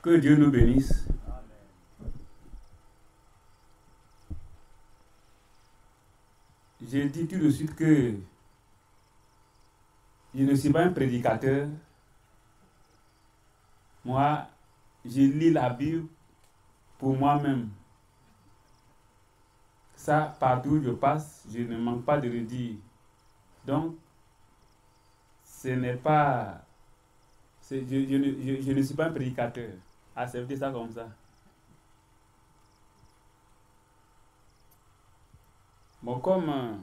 Que Dieu nous bénisse. J'ai dit tout de suite que je ne suis pas un prédicateur. Moi, je lis la Bible pour moi-même. Ça, partout où je passe, je ne manque pas de le dire. Donc, ce n'est pas... Je ne suis pas un prédicateur. Acceptez ça comme ça. Bon, comme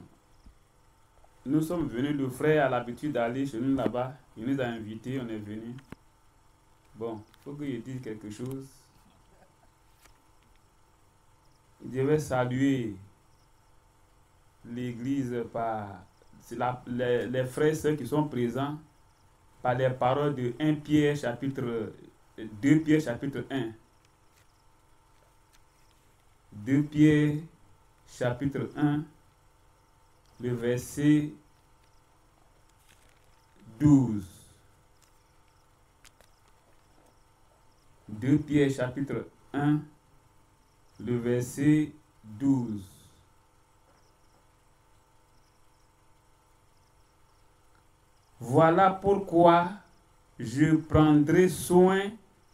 nous sommes venus, le frère a l'habitude d'aller chez nous là-bas, il nous a invités, on est venus. Bon, il faut que je dise quelque chose. Je vais saluer l'église par les frères et sœurs qui sont présents par les paroles de 2 Pierre chapitre 1. 2 Pierre chapitre 1, le verset 12. 2 Pierre chapitre 1, le verset 12. Voilà pourquoi je prendrai soin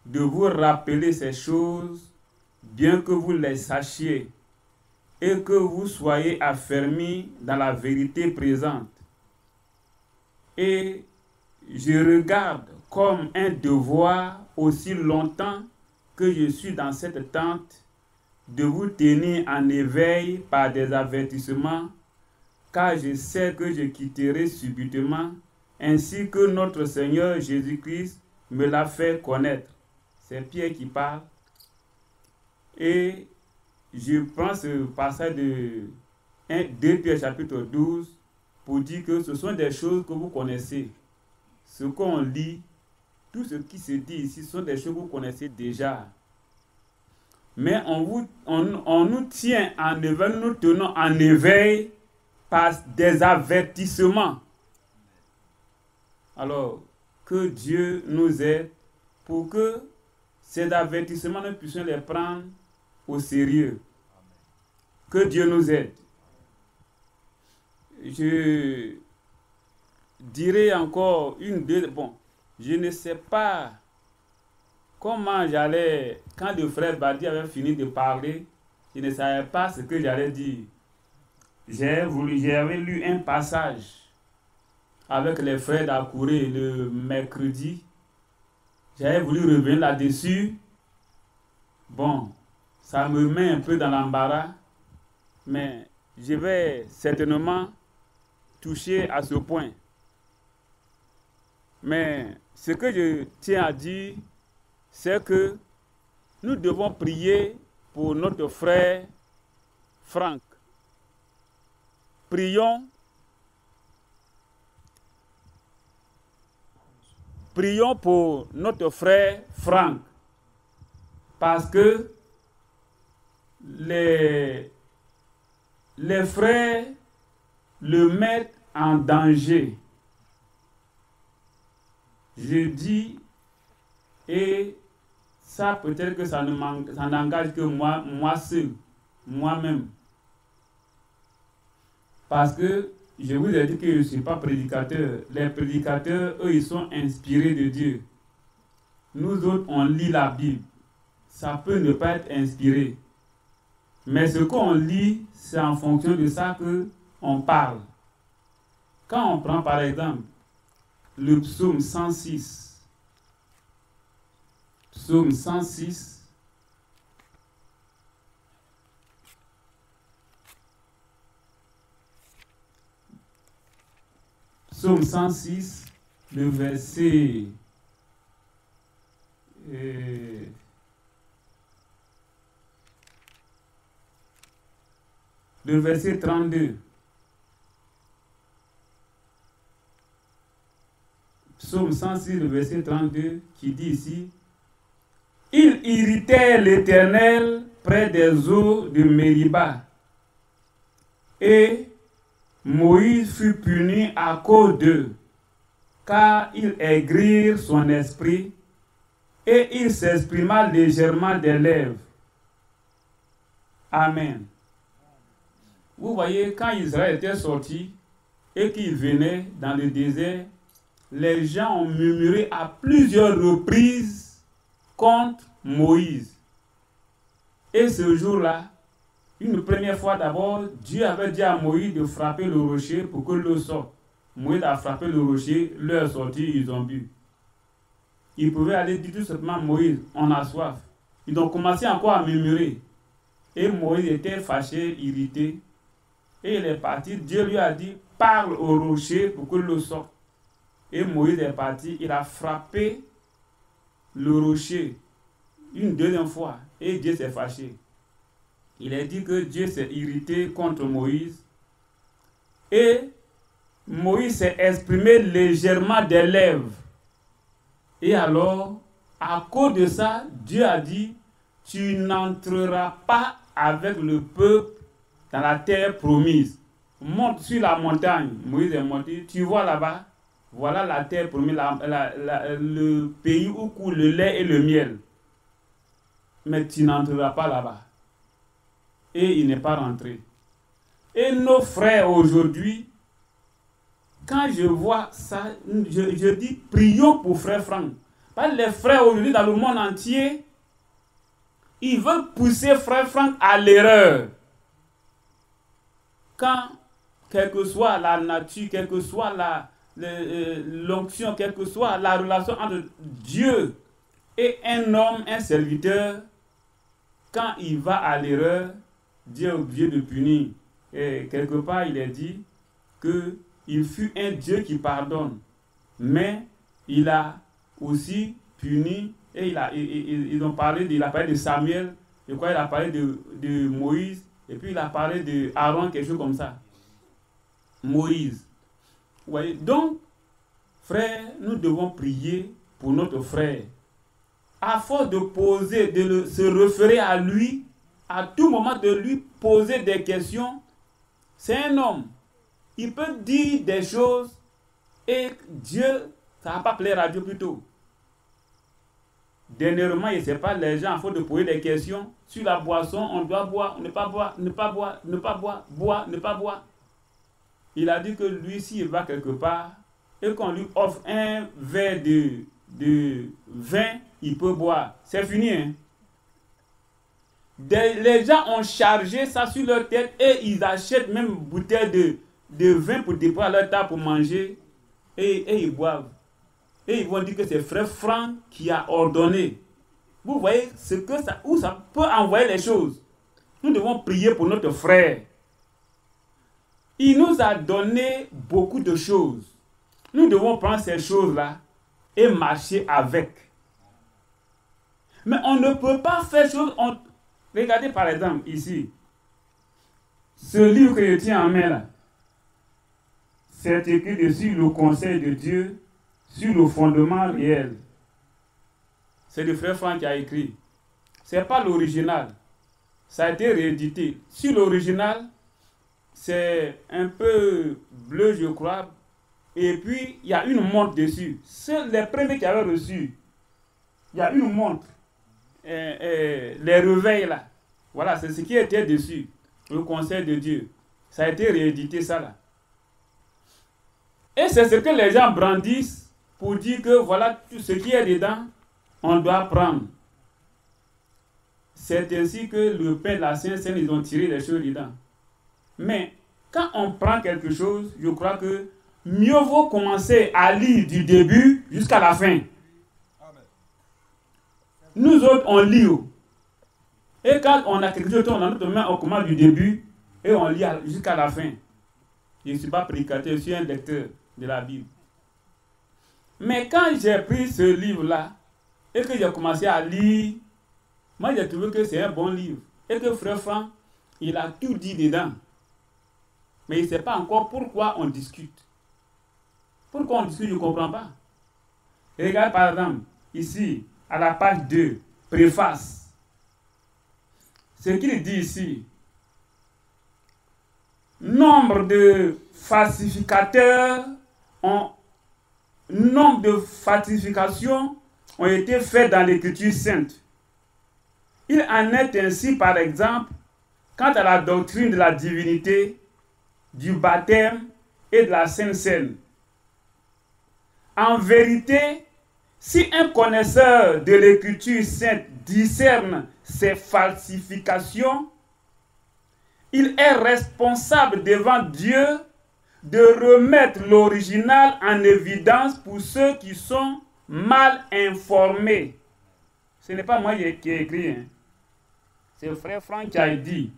de vous rappeler ces choses, bien que vous les sachiez, et que vous soyez affermis dans la vérité présente. Et je regarde comme un devoir, aussi longtemps que je suis dans cette tente, de vous tenir en éveil par des avertissements, car je sais que je quitterai subitement, ainsi que notre Seigneur Jésus-Christ me l'a fait connaître. C'est Pierre qui parle. Et je prends ce passage de 2 Pierre chapitre 12 pour dire que ce sont des choses que vous connaissez. Ce qu'on lit, tout ce qui se dit ici sont des choses que vous connaissez déjà. Mais on nous tient en éveil, nous tenons en éveil par des avertissements. Alors, que Dieu nous aide pour que ces avertissements, nous puissions les prendre au sérieux. Que Dieu nous aide. Je dirais encore bon, je ne sais pas comment j'allais, quand le frère Badi avait fini de parler, je ne savais pas ce que j'allais dire. J'avais lu un passage avec les frères d'Akouré le mercredi. J'avais voulu revenir là-dessus. Bon, ça me met un peu dans l'embarras, mais je vais certainement toucher à ce point. Mais ce que je tiens à dire, c'est que nous devons prier pour notre frère Franck. Prions pour notre frère Franck, parce que les frères le mettent en danger. Je dis, et ça peut-être que ça n'engage que moi seul, moi-même. Parce que je vous ai dit que je ne suis pas prédicateur. Les prédicateurs, eux, ils sont inspirés de Dieu. Nous autres, on lit la Bible. Ça peut ne pas être inspiré. Mais ce qu'on lit, c'est en fonction de ça qu'on parle. Quand on prend par exemple le psaume 106, psaume 106, psaume 106, le verset le verset 32. Psaume 106, le verset 32, qui dit ici: Ils irritèrent l'Éternel près des eaux de Mériba, et Moïse fut puni à cause d'eux, car ils aigrirent son esprit et il s'exprima légèrement des lèvres. Amen. Vous voyez, quand Israël était sorti et qu'il venait dans le désert, les gens ont murmuré à plusieurs reprises contre Moïse. Et ce jour-là, une première fois d'abord, Dieu avait dit à Moïse de frapper le rocher pour que l'eau sorte. Moïse a frappé le rocher, l'eau est sortie, ils ont bu. Ils pouvaient aller dire tout simplement, Moïse, on a soif. Ils ont commencé encore à murmurer. Et Moïse était fâché, irrité. Et il est parti, Dieu lui a dit, parle au rocher pour que l'eau sorte. Et Moïse est parti, il a frappé le rocher une deuxième fois. Et Dieu s'est fâché. Il a dit que Dieu s'est irrité contre Moïse. Et Moïse s'est exprimé légèrement des lèvres. Et alors, à cause de ça, Dieu a dit, tu n'entreras pas avec le peuple dans la terre promise. Monte sur la montagne. Moïse est monté. Tu vois là-bas, voilà la terre promise, le pays où coule le lait et le miel. Mais tu n'entreras pas là-bas. Et il n'est pas rentré. Et nos frères aujourd'hui, quand je vois ça, je dis prions pour frère Franck. Parce que les frères aujourd'hui dans le monde entier, ils veulent pousser frère Franck à l'erreur. Quand, quelle que soit la nature, quelle que soit l'onction, quelle que soit la relation entre Dieu et un homme, un serviteur, quand il va à l'erreur, Dieu est obligé de punir. Et quelque part, il est dit qu'il fut un Dieu qui pardonne. Mais il a aussi puni, et ils ont parlé il a parlé de Samuel, je crois qu'il a parlé de Moïse, et puis il a parlé de Aaron, quelque chose comme ça. Moïse. Vous voyez? Donc, frère, nous devons prier pour notre frère. À force de poser, se référer à lui, à tout moment de lui poser des questions, c'est un homme. Il peut dire des choses et Dieu, ça ne va pas plaire à Dieu plutôt. Dernièrement, il ne sait pas, les gens, à force de poser des questions sur la boisson, on doit boire, ne pas boire, ne pas boire, ne pas boire, boire, ne pas boire. Il a dit que lui, s'il va quelque part et qu'on lui offre un verre de vin, il peut boire. C'est fini, hein? Les gens ont chargé ça sur leur tête et ils achètent même une bouteille de vin pour déposer à leur table pour manger et ils boivent. Et ils vont dire que c'est frère Franck qui a ordonné. Vous voyez où ça peut envoyer les choses. Nous devons prier pour notre frère. Il nous a donné beaucoup de choses. Nous devons prendre ces choses-là et marcher avec. Mais on ne peut pas faire chose. Regardez par exemple ici. Ce livre que je tiens en main là, c'est écrit dessus le conseil de Dieu sur le fondement réel. C'est le frère Franck qui a écrit. Ce n'est pas l'original. Ça a été réédité. Sur l'original, c'est un peu bleu, je crois. Et puis, il y a une montre dessus. C'est les premiers qui avaient reçu. Il y a une montre. Les réveils là. Voilà, c'est ce qui était dessus. Le conseil de Dieu. Ça a été réédité, ça là. Et c'est ce que les gens brandissent pour dire que voilà, tout ce qui est dedans, on doit prendre. C'est ainsi que le pain de la Sainte-Seine, ils ont tiré les choses dedans. Mais quand on prend quelque chose, je crois que mieux vaut commencer à lire du début jusqu'à la fin. Nous autres, on lit. Et quand on a quelque chose dans notre main, on commence du début et on lit jusqu'à la fin. Je ne suis pas prédicateur, je suis un lecteur de la Bible. Mais quand j'ai pris ce livre-là et que j'ai commencé à lire, moi j'ai trouvé que c'est un bon livre. Et que frère Franck, il a tout dit dedans. Mais il ne sait pas encore pourquoi on discute. Pourquoi on discute, je ne comprends pas. Regarde par exemple, ici, à la page 2, préface. Ce qu'il dit ici, nombre de falsifications ont été faits dans l'Écriture sainte. Il en est ainsi, par exemple, quant à la doctrine de la divinité, du baptême et de la Sainte Seine. En vérité, si un connaisseur de l'Écriture sainte discerne ces falsifications, il est responsable devant Dieu de remettre l'original en évidence pour ceux qui sont mal informés. Ce n'est pas moi qui ai écrit, hein. C'est le frère Franck qui a dit.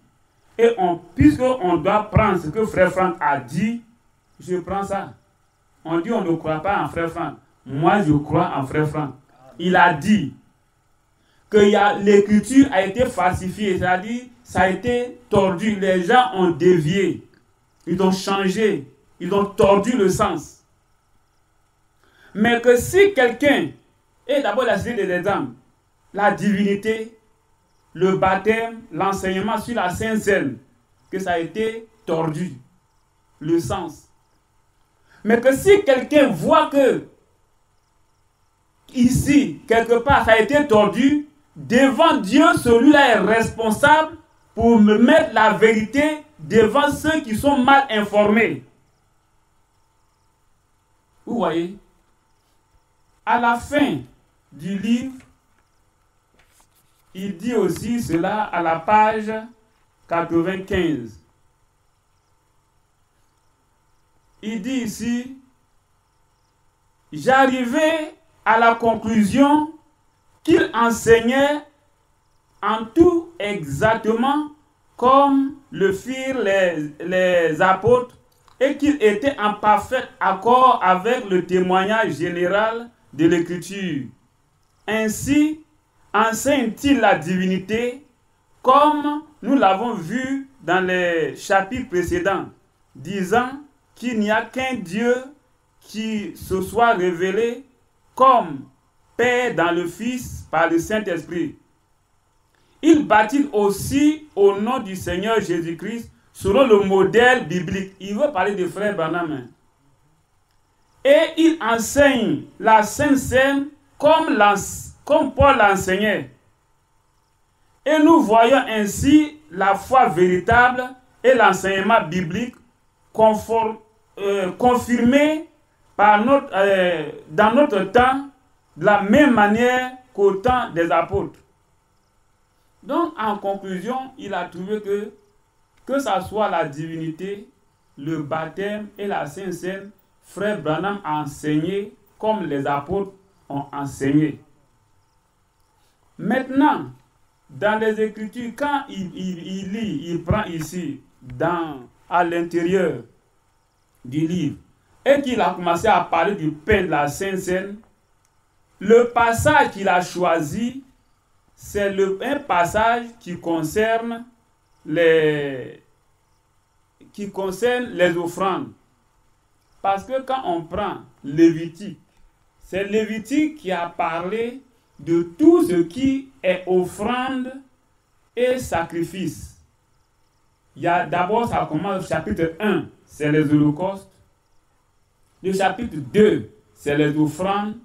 Et puisqu'on doit prendre ce que frère Franck a dit, je prends ça. On dit on ne croit pas en frère Franck. Moi, je crois en frère Franck. Il a dit que l'écriture a été falsifiée, c'est-à-dire ça a été tordu. Les gens ont dévié, ils ont changé, ils ont tordu le sens. Mais que si quelqu'un, et d'abord la cité des exemples, la divinité, le baptême, l'enseignement sur la Sainte Seine, que ça a été tordu, le sens. Mais que si quelqu'un voit que ici, quelque part, ça a été tordu, devant Dieu, celui-là est responsable pour me mettre la vérité devant ceux qui sont mal informés. Vous voyez? À la fin du livre, il dit aussi cela à la page 95. Il dit ici, j'arrivai à la conclusion qu'il enseignait en tout exactement comme le firent les apôtres et qu'il était en parfait accord avec le témoignage général de l'Écriture. Ainsi, enseigne-t-il la divinité comme nous l'avons vu dans les chapitres précédents, disant qu'il n'y a qu'un Dieu qui se soit révélé comme Père dans le Fils par le Saint-Esprit. Il baptise aussi au nom du Seigneur Jésus-Christ selon le modèle biblique. Il veut parler de frère Branham. Et il enseigne la Sainte Seine comme Paul l'enseignait. Et nous voyons ainsi la foi véritable et l'enseignement biblique confirmés par dans notre temps de la même manière qu'au temps des apôtres. Donc, en conclusion, il a trouvé que ce soit la divinité, le baptême et la Sainte Seine, frère Branham a enseigné comme les apôtres ont enseigné. Maintenant, dans les Écritures, quand il lit, il prend ici, à l'intérieur du livre, et qu'il a commencé à parler du pain de la Sainte Seine, le passage qu'il a choisi, c'est un passage qui concerne les offrandes. Parce que quand on prend Lévitique, c'est Lévitique qui a parlé de tout ce qui est offrande et sacrifice. D'abord, ça commence au chapitre 1, c'est les holocaustes. Le chapitre 2, c'est les offrandes.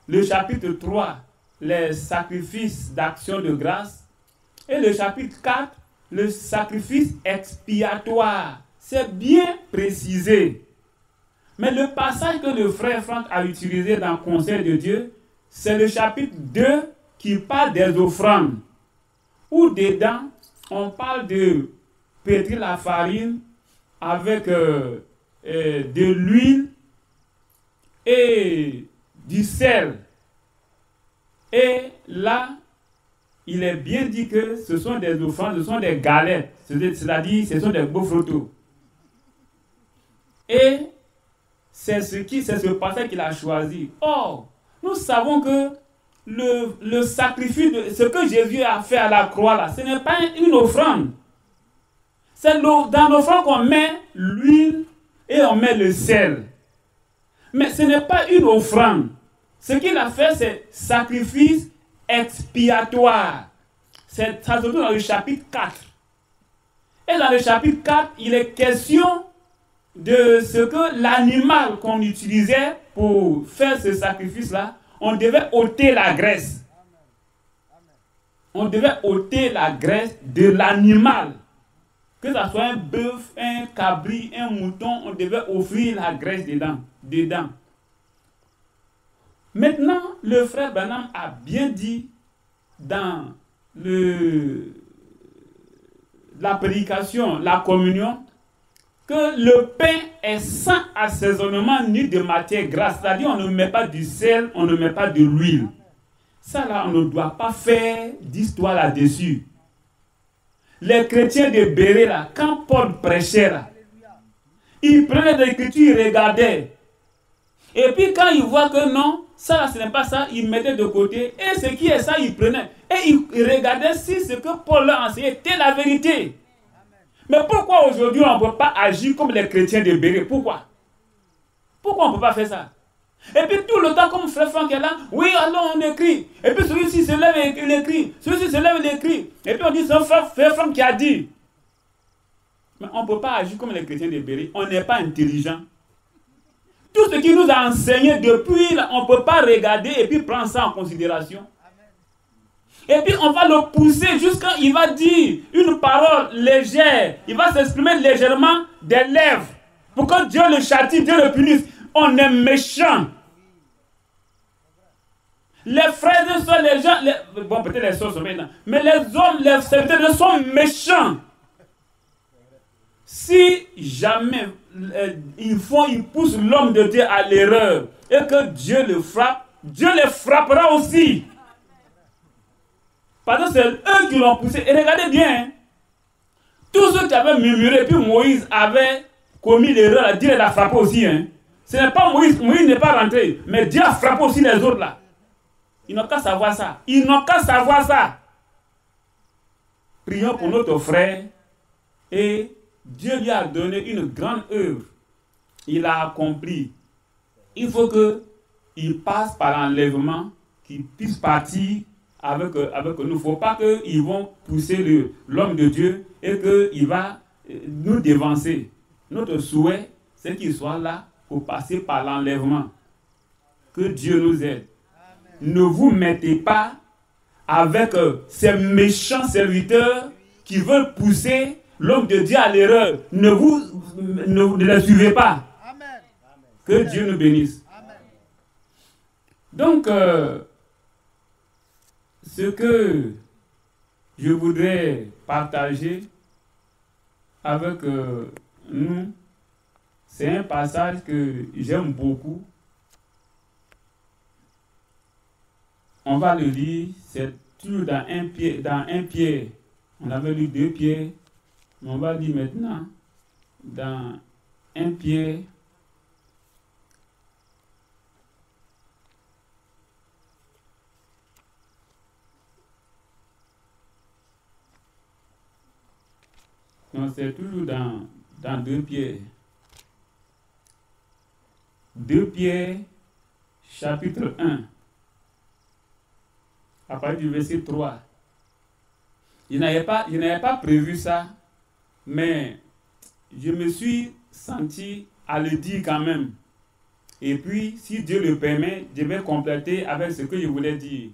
Le chapitre 3, les sacrifices d'action de grâce. Et le chapitre 4, le sacrifice expiatoire. C'est bien précisé. Mais le passage que le frère Franck a utilisé dans le Conseil de Dieu, c'est le chapitre 2 qui parle des offrandes. Où dedans, on parle de pétrir la farine avec de l'huile et du sel. Et là, il est bien dit que ce sont des offrandes, ce sont des galettes, c'est-à-dire ce sont des gaufres. Et c'est ce passage qu'il a choisi. Or, nous savons que le sacrifice, ce que Jésus a fait à la croix, là, ce n'est pas une offrande. C'est dans l'offrande qu'on met l'huile et on met le sel. Mais ce n'est pas une offrande. Ce qu'il a fait, c'est sacrifice expiatoire. Ça se trouve dans le chapitre 4. Et dans le chapitre 4, il est question de ce que l'animal qu'on utilisait pour faire ce sacrifice-là, on devait ôter la graisse. On devait ôter la graisse de l'animal. Que ce soit un bœuf, un cabri, un mouton, on devait offrir la graisse dedans. Maintenant, le frère Branham a bien dit dans la prédication, la communion, que le pain est sans assaisonnement ni de matière grasse. C'est-à-dire on ne met pas du sel, on ne met pas de l'huile. Ça là, on ne doit pas faire d'histoire là-dessus. Les chrétiens de Béret là, quand Paul prêchait là, ils prenaient l'écriture, ils regardaient. Et puis quand ils voient que non, ça là, ce n'est pas ça, ils mettaient de côté. Et ce qui est ça, ils prenaient. Et ils regardaient si ce que Paul leur enseignait était la vérité. Mais pourquoi aujourd'hui on ne peut pas agir comme les chrétiens de Béret? Pourquoi? Pourquoi on ne peut pas faire ça? Et puis tout le temps, comme frère Franck est là, oui, alors on écrit. Et puis celui-ci se lève et il écrit. Celui-ci se lève et il écrit. Et puis on dit, c'est frère Franck qui a dit. Mais on ne peut pas agir comme les chrétiens de Béret. On n'est pas intelligent. Tout ce qu'il nous a enseigné depuis, là, on ne peut pas regarder et puis prendre ça en considération. Et puis on va le pousser jusqu'à il va dire une parole légère. Il va s'exprimer légèrement des lèvres. Pour que Dieu le châtie, Dieu le punisse. On est méchant. Les frères et sœurs, les gens, bon peut-être les sœurs sont maintenant, mais les hommes, les serviteurs sont méchants. Si jamais ils poussent l'homme de Dieu à l'erreur et que Dieu le frappe, Dieu les frappera aussi. Parce que c'est eux qui l'ont poussé. Et regardez bien, hein, tous ceux qui avaient murmuré, puis Moïse avait commis l'erreur, Dieu l'a frappé aussi. Hein. Ce n'est pas Moïse, Moïse n'est pas rentré, mais Dieu a frappé aussi les autres là. Ils n'ont qu'à savoir ça. Ils n'ont qu'à savoir ça. Prions pour notre frère. Et Dieu lui a donné une grande œuvre. Il a accompli. Il faut qu'il passe par l'enlèvement, qu'il puisse partir avec nous. Il ne faut pas qu'ils vont pousser l'homme de Dieu et qu'il va nous dévancer. Notre souhait, c'est qu'il soit là pour passer par l'enlèvement. Que Dieu nous aide. Ne vous mettez pas avec ces méchants serviteurs qui veulent pousser l'homme de Dieu à l'erreur. Ne les suivez pas. Amen. Que Dieu nous bénisse. Amen. Donc, ce que je voudrais partager avec nous, c'est un passage que j'aime beaucoup. On va le lire, c'est toujours dans un Pierre. On avait lu 2 Pierre, mais on va lire maintenant dans 1 Pierre. Donc c'est toujours dans 2 Pierre. 2 Pierre, chapitre 1. À partir du verset 3. Je n'avais pas prévu ça, mais je me suis senti à le dire quand même. Et puis, si Dieu le permet, je vais compléter avec ce que je voulais dire.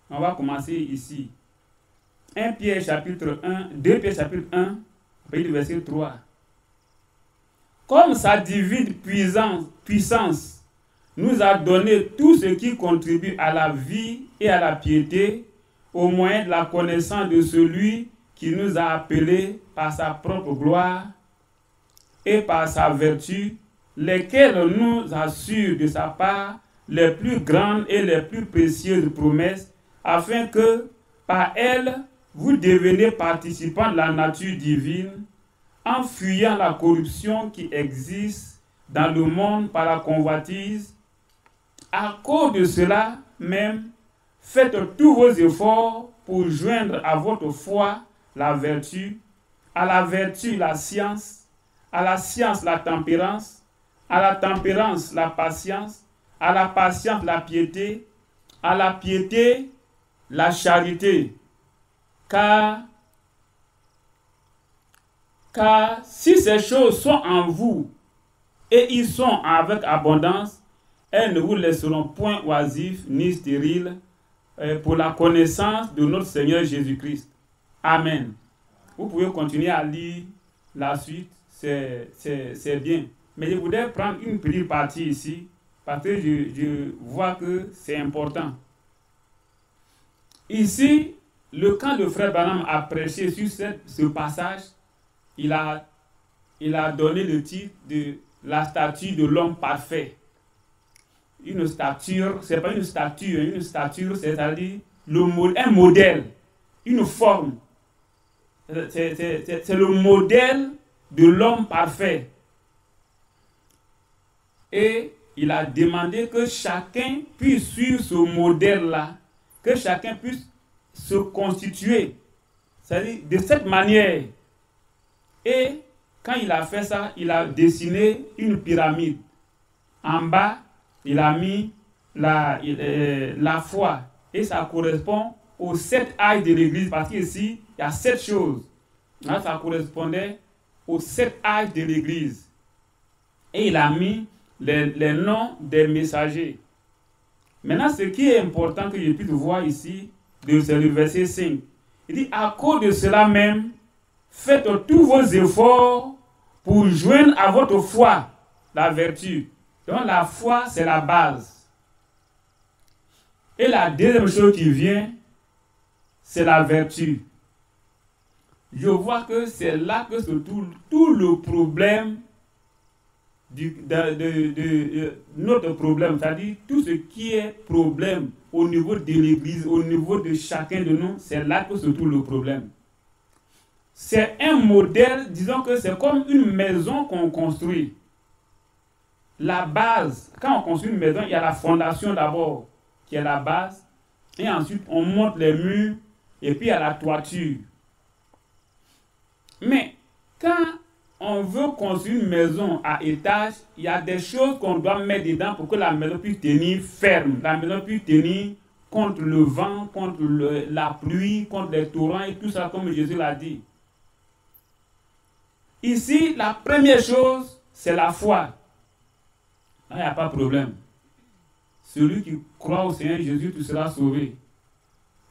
On va commencer ici. 1 Pierre chapitre 1, 2 Pierre chapitre 1, à partir du verset 3. Comme sa divine puissance nous a donné tout ce qui contribue à la vie et à la piété, au moyen de la connaissance de celui qui nous a appelés par sa propre gloire et par sa vertu, lesquelles nous assurent de sa part les plus grandes et les plus précieuses promesses, afin que, par elles, vous deveniez participants de la nature divine, en fuyant la corruption qui existe dans le monde par la convoitise. À cause de cela même, faites tous vos efforts pour joindre à votre foi la vertu, à la vertu la science, à la science la tempérance, à la tempérance la patience, à la patience la piété, à la piété la charité. Car si ces choses sont en vous et ils sont avec abondance, elles ne vous laisseront point oisifs ni stériles pour la connaissance de notre Seigneur Jésus-Christ. Amen. Vous pouvez continuer à lire la suite, c'est bien. Mais je voudrais prendre une petite partie ici, parce que je vois que c'est important. Ici, quand le frère Branham a prêché sur ce passage, il a donné le titre de la statue de l'homme parfait. Une stature, c'est pas une statue, une stature, c'est-à-dire un modèle, une forme. C'est le modèle de l'homme parfait. Et il a demandé que chacun puisse suivre ce modèle-là, que chacun puisse se constituer, c'est-à-dire de cette manière. Et quand il a fait ça, il a dessiné une pyramide. En bas, il a mis la foi. Et ça correspond aux 7 âges de l'Église, parce qu'ici, il y a 7 choses. Là, ça correspondait aux 7 âges de l'Église. Et il a mis les noms des messagers. Maintenant, ce qui est important que je puisse voir ici, c'est le verset 5. Il dit, à cause de cela même, faites tous vos efforts pour joindre à votre foi la vertu. Donc la foi, c'est la base. Et la deuxième chose qui vient, c'est la vertu. Je vois que c'est là que se trouve tout le problème notre problème, c'est-à-dire tout ce qui est problème au niveau de l'Église, au niveau de chacun de nous, c'est là que se trouve le problème. C'est un modèle, disons que c'est comme une maison qu'on construit. La base, quand on construit une maison, il y a la fondation d'abord, qui est la base, et ensuite on monte les murs, et puis il y a la toiture. Mais quand on veut construire une maison à étage, il y a des choses qu'on doit mettre dedans pour que la maison puisse tenir ferme. La maison puisse tenir contre le vent, contre la pluie, contre les torrents et tout ça, comme Jésus l'a dit. Ici, la première chose, c'est la foi. Là, il n'y a pas de problème. Celui qui croit au Seigneur Jésus, tu seras sauvé.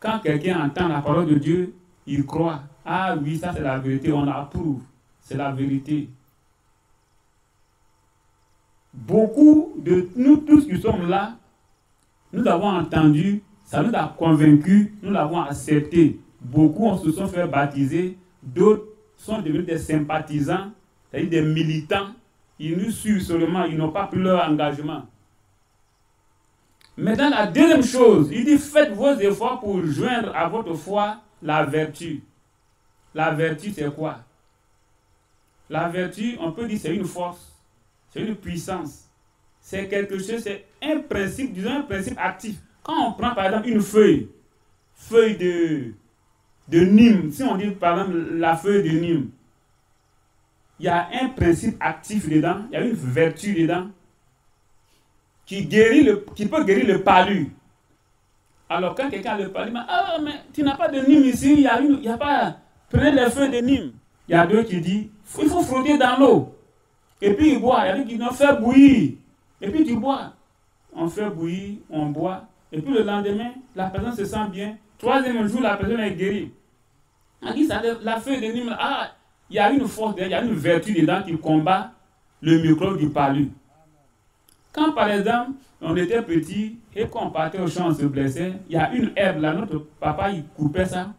Quand quelqu'un entend la parole de Dieu, il croit. Ah oui, ça c'est la vérité, on l'approuve. C'est la vérité. Beaucoup de nous tous qui sommes là, nous avons entendu, ça nous a convaincus, nous l'avons accepté. Beaucoup se sont fait baptiser, d'autres sont devenus des sympathisants, c'est-à-dire des militants. Ils nous suivent seulement, ils n'ont pas pris leur engagement. Mais dans la deuxième chose, il dit faites vos efforts pour joindre à votre foi la vertu. La vertu, c'est quoi? La vertu, on peut dire c'est une force, c'est une puissance. C'est quelque chose, c'est un principe, disons un principe actif. Quand on prend par exemple une feuille de Nîmes, si on dit par exemple la feuille de Nîmes, il y a un principe actif dedans, il y a une vertu dedans qui peut guérir le palu. Alors quand quelqu'un a le palu, mais tu n'as pas de Nîmes ici, il y a pas, prenez les feuilles de Nîmes. Il y a d'autres qui disent, il faut frotter dans l'eau. Et puis il boit, il y a d'autres qui disent, fait bouillir. Et puis tu bois. On fait bouillir, on boit. Et puis le lendemain, la personne se sent bien. Troisième jour, la personne est guérie. On dit, la feuille de Nîmes, il y a une force, il y a une vertu dedans qui combat le microbe du palu. Quand par exemple, on était petit et qu'on partait au champ, on se blessait, il y a une herbe là, notre papa, il coupait ça.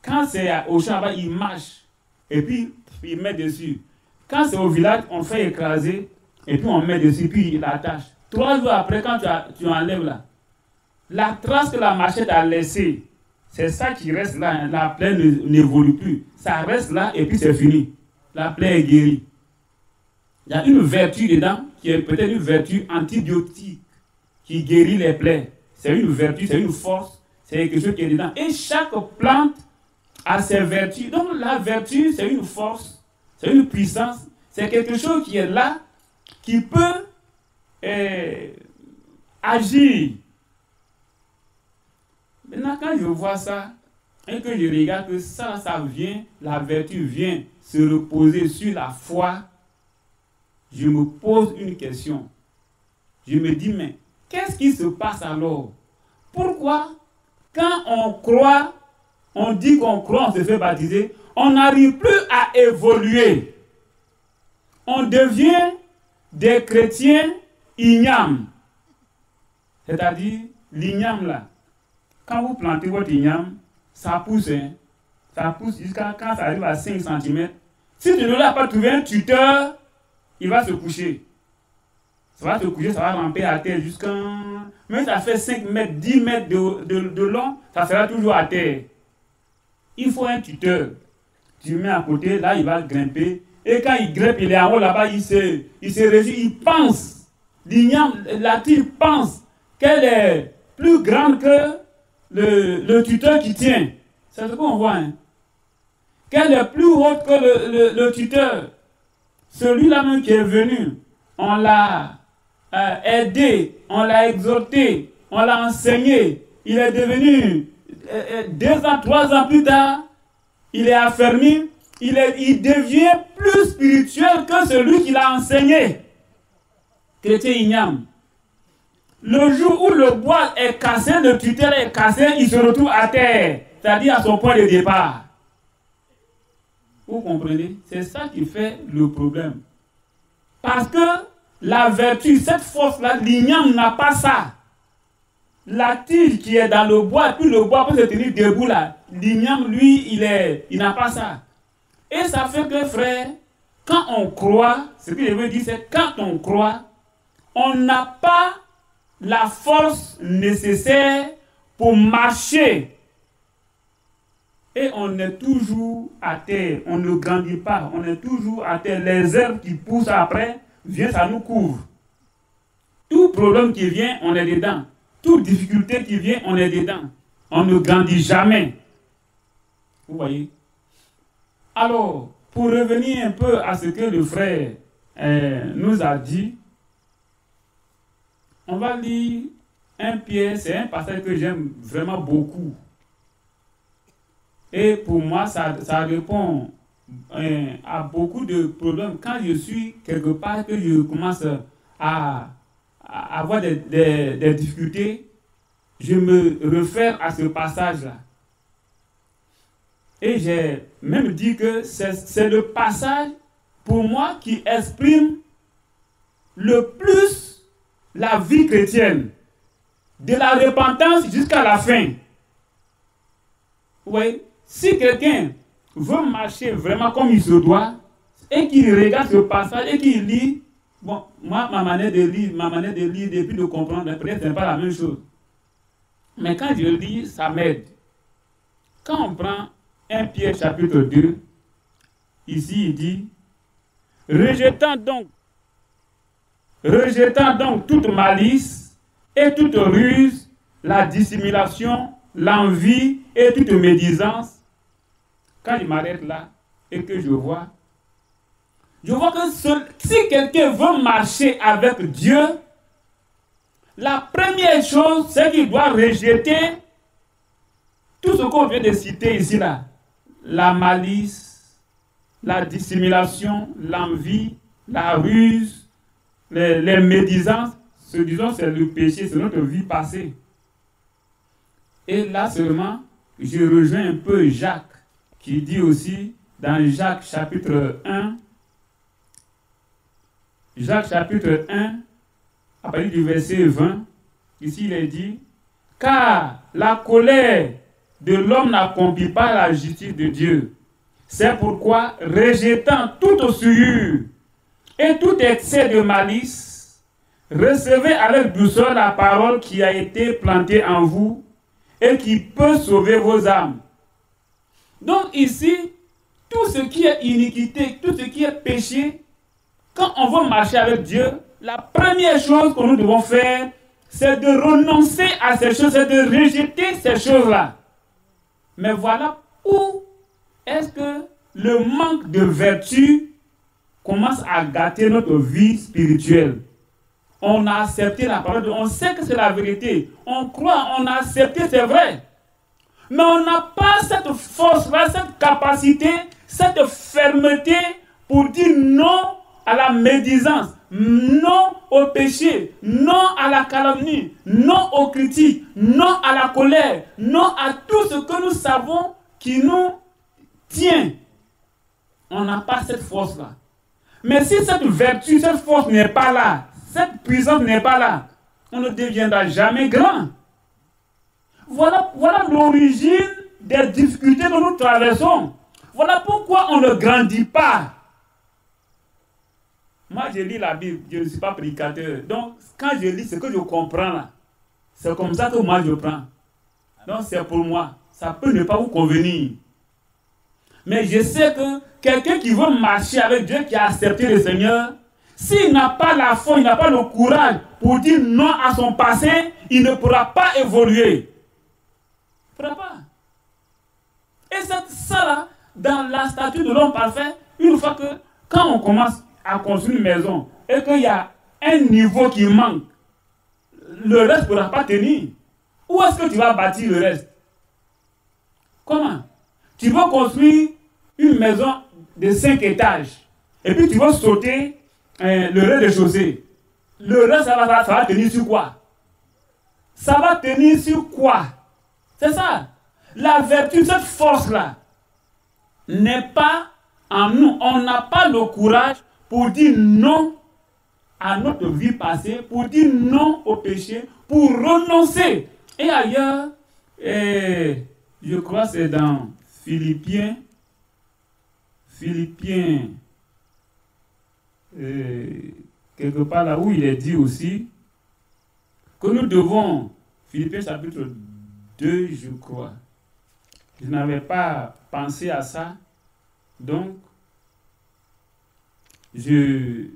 Quand c'est au champ, il marche et puis il met dessus. Quand c'est au village, on fait écraser et puis on met dessus, puis il attache. 3 jours après, quand tu enlèves là, la trace que la machette a laissée, c'est ça qui reste là. La plaie n'évolue plus. Ça reste là et puis c'est fini. La plaie est guérie. Il y a une vertu dedans qui est peut-être une vertu antibiotique qui guérit les plaies. C'est une vertu, c'est une force, c'est quelque chose qui est dedans. Et chaque plante a ses vertus. Donc la vertu, c'est une force, c'est une puissance, c'est quelque chose qui est là, qui peut agir. Maintenant, quand je vois ça, et que je regarde que ça vient, la vertu vient se reposer sur la foi, je me pose une question. Je me dis, mais qu'est-ce qui se passe alors? Pourquoi, quand on croit, on dit qu'on croit, on se fait baptiser, on n'arrive plus à évoluer. On devient des chrétiens ignames. C'est-à-dire, l'igname là, quand vous plantez votre igname, ça pousse, hein, ça pousse jusqu'à quand ça arrive à 5 cm. Si tu ne l'as pas trouvé un tuteur, il va se coucher. Ça va se coucher, ça va ramper à terre jusqu'à... Même ça fait 5 mètres, 10 mètres de long, ça sera toujours à terre. Il faut un tuteur. Tu mets à côté, là il va grimper. Et quand il grimpe, il est en haut là-bas, il se réjouit, il pense. L'igname, la tige pense qu'elle est plus grande que le tuteur qui tient. C'est ce qu'on voit. Hein? Qu'elle est plus haute que le tuteur. Celui-là même qui est venu, on l'a aidé, on l'a exhorté, on l'a enseigné. Il est devenu 2 ans, 3 ans plus tard, il est affermi, il devient plus spirituel que celui qui l'a enseigné. Chrétien igname. Le jour où le bois est cassé, le tuteur est cassé, il se retrouve à terre, c'est-à-dire à son point de départ. Vous comprenez? C'est ça qui fait le problème. Parce que la vertu, cette force-là, l'igname n'a pas ça. La tige qui est dans le bois, puis le bois peut se tenir debout là. L'igname, lui, il n'a pas ça. Et ça fait que, frère, quand on croit, ce que je veux dire, c'est quand on croit, on n'a pas la force nécessaire pour marcher. Et on est toujours à terre, on ne grandit pas, on est toujours à terre. Les herbes qui poussent après, viennent, ça nous couvre. Tout problème qui vient, on est dedans. Toute difficulté qui vient, on est dedans. On ne grandit jamais. Vous voyez? Alors, pour revenir un peu à ce que le frère nous a dit, on va lire 1 Pierre, c'est un passage que j'aime vraiment beaucoup. Et pour moi, ça répond à beaucoup de problèmes. Quand je suis quelque part, que je commence à avoir des difficultés, je me réfère à ce passage-là. Et j'ai même dit que c'est le passage, pour moi, qui exprime le plus la vie chrétienne, de la repentance jusqu'à la fin. Vous voyez? Si quelqu'un veut marcher vraiment comme il se doit, et qu'il regarde ce passage, et qu'il lit, bon, moi, ma manière de lire, depuis de comprendre, peut-être ce n'est pas la même chose. Mais quand je lis, ça m'aide. Quand on prend 1 Pierre chapitre 2, ici il dit, rejetant donc toute malice et toute ruse, la dissimulation, l'envie et toute médisance. Quand je m'arrête là et que je vois que si quelqu'un veut marcher avec Dieu, la première chose, c'est qu'il doit rejeter tout ce qu'on vient de citer ici là. La malice, la dissimulation, l'envie, la ruse, les médisances. Disons, c'est le péché, c'est notre vie passée. Et là seulement, je rejoins un peu Jacques, qui dit aussi dans Jacques chapitre 1, à partir du verset 20, ici il est dit, car la colère de l'homme n'accomplit pas la justice de Dieu. C'est pourquoi, rejetant toute souillure et tout excès de malice, recevez avec douceur la parole qui a été plantée en vous et qui peut sauver vos âmes. Donc ici, tout ce qui est iniquité, tout ce qui est péché, quand on veut marcher avec Dieu, la première chose que nous devons faire, c'est de renoncer à ces choses, c'est de rejeter ces choses-là. Mais voilà où est-ce que le manque de vertu commence à gâter notre vie spirituelle. On a accepté la parole, on sait que c'est la vérité, on croit, on a accepté, c'est vrai. Mais on n'a pas cette force-là, cette capacité, cette fermeté pour dire non à la médisance, non au péché, non à la calomnie, non aux critiques, non à la colère, non à tout ce que nous savons qui nous tient. On n'a pas cette force-là. Mais si cette vertu, cette force n'est pas là, cette puissance n'est pas là, on ne deviendra jamais grand. Voilà l'origine des difficultés que nous traversons. Voilà pourquoi on ne grandit pas. Moi, je lis la Bible, je ne suis pas prédicateur. Donc, quand je lis ce que je comprends là, c'est comme ça que moi je prends. Donc, c'est pour moi. Ça peut ne pas vous convenir. Mais je sais que quelqu'un qui veut marcher avec Dieu, qui a accepté le Seigneur, s'il n'a pas la foi, il n'a pas le courage pour dire non à son passé, il ne pourra pas évoluer. Il ne pourra pas. Et ça là, dans la statue de l'homme parfait, une fois que, quand on commence à construire une maison, et qu'il y a un niveau qui manque, le reste ne pourra pas tenir. Où est-ce que tu vas bâtir le reste? Comment? Tu veux construire une maison de 5 étages, et puis tu veux sauter le rez-de-chaussée. Le reste, ça va tenir sur quoi? Ça va tenir sur quoi? C'est ça. La vertu, cette force-là, n'est pas en nous. On n'a pas le courage pour dire non à notre vie passée, pour dire non au péché, pour renoncer. Et ailleurs, je crois que c'est dans Philippiens, quelque part là où il est dit aussi que nous devons, Philippiens chapitre 2, je crois. Je n'avais pas pensé à ça, donc je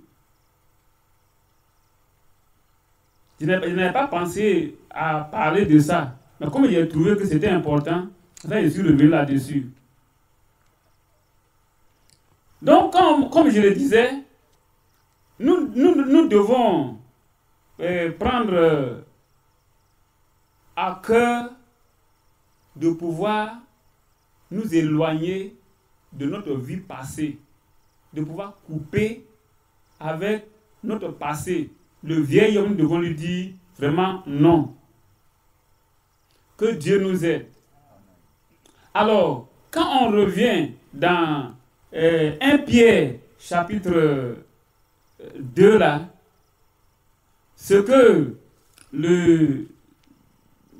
n'avais pas pensé à parler de ça. Mais comme j'ai trouvé que c'était important, je suis revenu là-dessus. Donc, comme je le disais, nous devons prendre à cœur de pouvoir nous éloigner de notre vie passée, de pouvoir couper avec notre passé. Le vieil homme, nous devons lui dire vraiment non. Que Dieu nous aide. Alors, quand on revient dans 1 Pierre chapitre 2 là, ce que le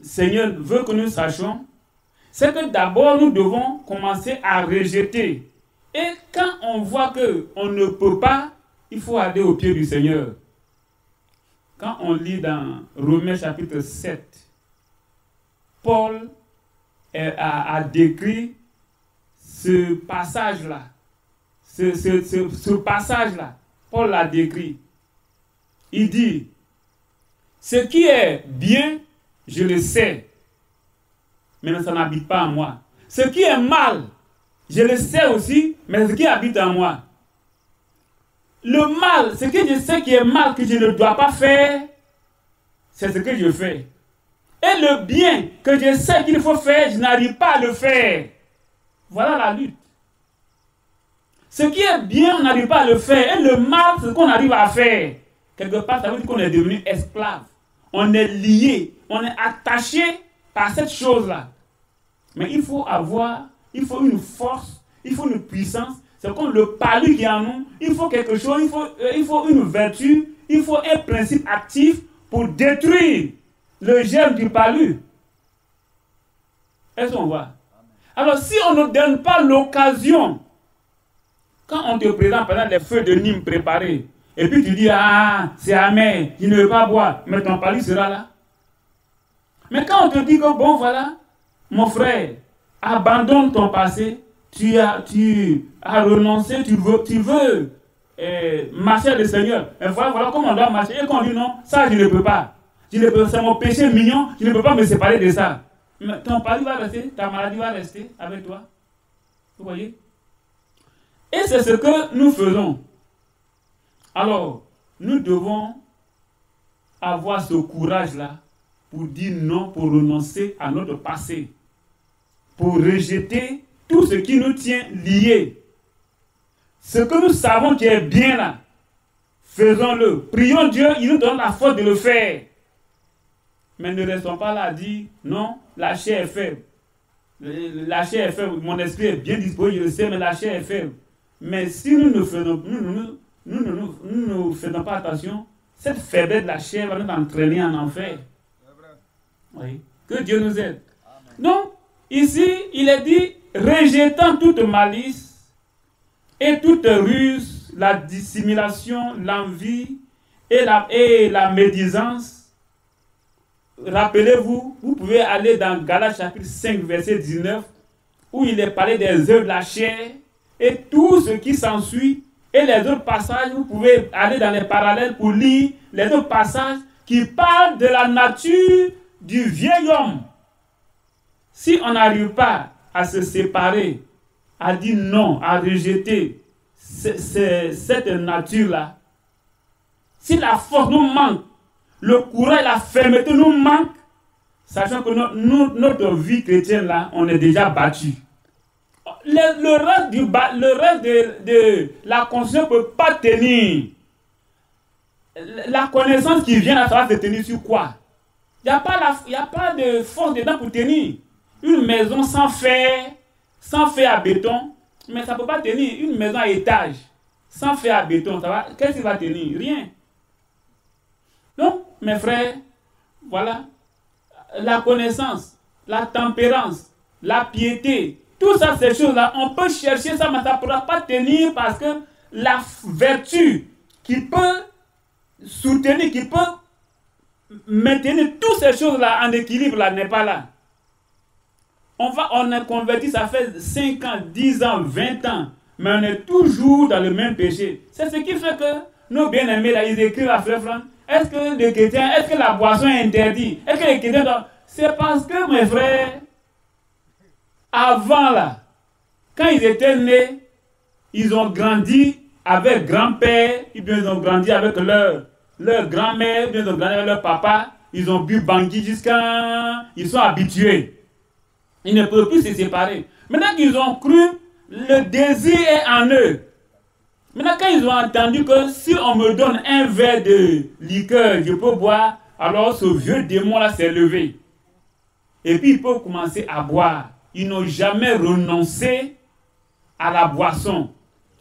Seigneur veut que nous sachions, c'est que d'abord nous devons commencer à rejeter. Et quand on voit qu'on ne peut pas, il faut aller au pied du Seigneur. Quand on lit dans Romains chapitre 7, Paul a décrit ce passage-là. Ce passage-là, Paul l'a décrit. Il dit, ce qui est bien, je le sais, mais ça n'habite pas en moi. Ce qui est mal, je le sais aussi, mais ce qui habite en moi. Le mal, ce que je sais qui est mal, que je ne dois pas faire, c'est ce que je fais. Et le bien que je sais qu'il faut faire, je n'arrive pas à le faire. Voilà la lutte. Ce qui est bien, on n'arrive pas à le faire. Et le mal, c'est ce qu'on arrive à faire. Quelque part, ça veut dire qu'on est devenu esclave. On est lié, on est attaché par cette chose-là. Mais il faut une force, il faut une puissance. C'est comme le palu qui est en nous. Il faut quelque chose, il faut une vertu, il faut un principe actif pour détruire le germe du palu. Est-ce qu'on voit? Alors, si on ne donne pas l'occasion, quand on te présente pendant les feux de Nîmes préparés, et puis tu dis, ah, c'est amer, je ne veux pas boire, mais ton palu sera là. Mais quand on te dit que, bon, voilà, mon frère, abandonne ton passé, tu as renoncé, tu veux marcher avec le Seigneur. Et voilà comment on doit marcher. Et quand on dit non, ça je ne peux pas. C'est mon péché mignon, je ne peux pas me séparer de ça. Mais ton palu va rester, ta maladie va rester avec toi. Vous voyez? Et c'est ce que nous faisons. Alors, nous devons avoir ce courage-là pour dire non, pour renoncer à notre passé, pour rejeter tout ce qui nous tient liés. Ce que nous savons qui est bien là, faisons-le. Prions Dieu, il nous donne la force de le faire. Mais ne restons pas là à dire, non, la chair est faible. La chair est faible, mon esprit est bien disposé, je le sais, mais la chair est faible. Mais si nous ne faisons pas attention, cette faiblesse de la chair va nous entraîner en enfer. Oui. Que Dieu nous aide. Donc, ici, il est dit, rejetant toute malice et toute ruse, la dissimulation, l'envie et la médisance. Rappelez-vous, vous pouvez aller dans Galates chapitre 5, verset 19, où il est parlé des œuvres de la chair et tout ce qui s'ensuit. Et les autres passages, vous pouvez aller dans les parallèles pour lire les autres passages qui parlent de la nature du vieil homme. Si on n'arrive pas à se séparer, à dire non, à rejeter cette nature-là, si la force nous manque, le courage et la fermeté nous manquent, sachant que notre vie chrétienne, là, on est déjà battu. Le reste de la conscience ne peut pas tenir. La connaissance qui vient à savoir se tenir sur quoi? Il n'y a pas de force dedans pour tenir. Une maison sans fer à béton, mais ça ne peut pas tenir. Une maison à étage, sans fer à béton, qu'est-ce qui va tenir? Rien. Donc, mes frères, voilà, la connaissance, la tempérance, la piété, tout ça, ces choses-là, on peut chercher ça, mais ça ne pourra pas tenir parce que la vertu qui peut soutenir, qui peut maintenir toutes ces choses-là en équilibre, là, n'est pas là. On est converti, ça fait 5 ans, 10 ans, 20 ans, mais on est toujours dans le même péché. C'est ce qui fait que nos bien-aimés, là, ils écrivent à Frère Franck, est-ce que les chrétiens, est-ce que la boisson est interdite? Est-ce que les chrétiens doivent... C'est parce que, mes frères, avant là, quand ils étaient nés, ils ont grandi avec grand-père, ils ont grandi avec leur grand-mère, ils ont grandi avec leur papa, ils ont bu Bangui jusqu'à... Ils sont habitués. Ils ne peuvent plus se séparer. Maintenant qu'ils ont cru, le désir est en eux. Maintenant, quand ils ont entendu que si on me donne un verre de liqueur, je peux boire, alors ce vieux démon-là s'est levé. Et puis, ils peuvent commencer à boire. Ils n'ont jamais renoncé à la boisson.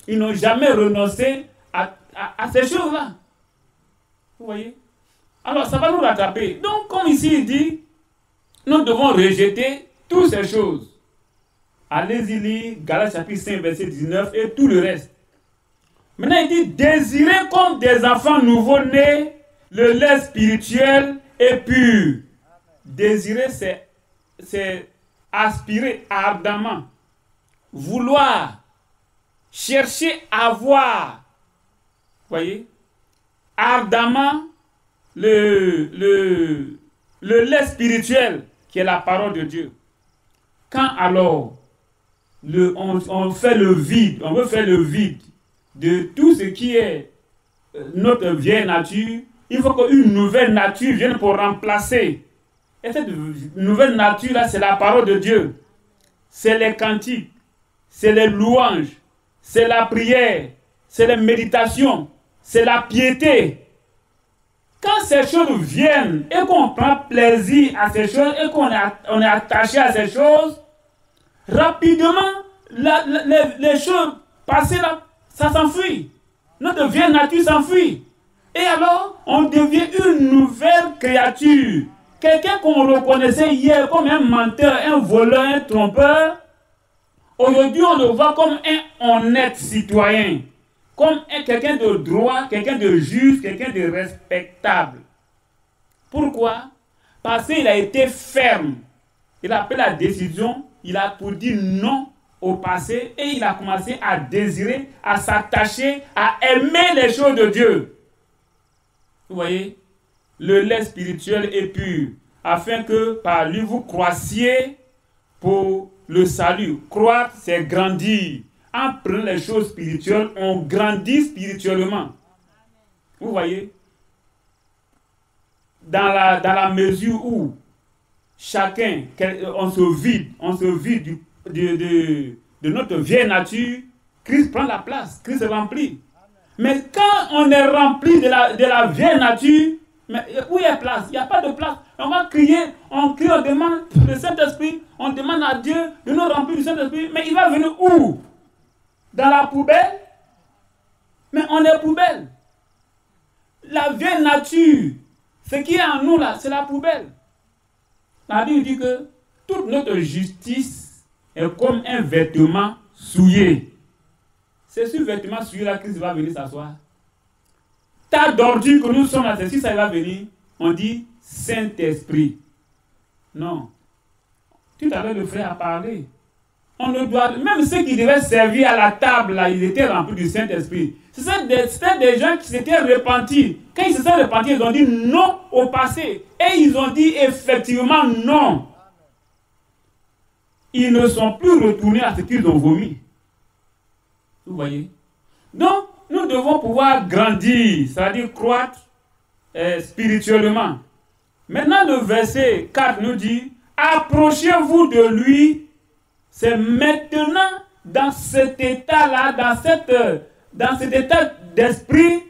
Ils n'ont jamais renoncé à ces choses-là. Vous voyez? Alors, ça va nous rattraper. Donc, comme ici il dit, nous devons rejeter toutes ces choses. Allez-y lire Galates chapitre 5, verset 19 et tout le reste. Maintenant, il dit, désirez comme des enfants nouveau-nés le lait spirituel et pur. Désirer, c'est aspirer ardemment. Vouloir, chercher à voir. Voyez? Ardemment, le lait spirituel qui est la parole de Dieu. Quand alors on fait le vide, on veut faire le vide de tout ce qui est notre vieille nature, il faut qu'une nouvelle nature vienne pour remplacer. Et cette nouvelle nature-là, c'est la parole de Dieu. C'est les cantiques, c'est les louanges, c'est la prière, c'est les méditations, c'est la piété. Quand ces choses viennent et qu'on prend plaisir à ces choses et qu'on est attaché à ces choses, rapidement, les choses passées là, ça s'enfuit. Notre vieille nature s'enfuit. Et alors, on devient une nouvelle créature. Quelqu'un qu'on reconnaissait hier comme un menteur, un voleur, un trompeur, aujourd'hui on le voit comme un honnête citoyen, comme quelqu'un de droit, quelqu'un de juste, quelqu'un de respectable. Pourquoi? Parce qu'il a été ferme. Il a pris la décision, il a pour dire non au passé et il a commencé à désirer, à s'attacher, à aimer les choses de Dieu. Vous voyez? Le lait spirituel est pur, afin que par lui vous croissiez pour le salut. Croire, c'est grandir. En prenant les choses spirituelles, on grandit spirituellement. Vous voyez? Dans la mesure où chacun, on se vide de notre vieille nature, Christ prend la place, Christ remplit. Mais quand on est rempli de la vieille nature, mais où il y a place? Il n'y a pas de place. On va crier, on crie, on demande le Saint-Esprit, on demande à Dieu de nous remplir du Saint-Esprit, mais il va venir où? Dans la poubelle? Mais on est poubelle. La vieille nature, ce qui est en nous là, c'est la poubelle. La Bible dit que toute notre justice est comme un vêtement souillé. C'est sur le vêtement souillé là que Christ va venir s'asseoir. Tas d'ordures que nous sommes là, c'est si ça va venir, on dit Saint-Esprit. Non. Tout à l'heure, le frère a parlé. On ne doit, même ceux qui devaient servir à la table, là, ils étaient remplis du Saint-Esprit. C'était des gens qui s'étaient repentis. Quand ils se sont repentis, ils ont dit non au passé. Et ils ont dit effectivement non. Ils ne sont plus retournés à ce qu'ils ont vomi. Vous voyez? Donc, nous devons pouvoir grandir, c'est-à-dire croître spirituellement. Maintenant, le verset 4 nous dit, approchez-vous de lui. C'est maintenant dans cet état-là, dans cet état d'esprit,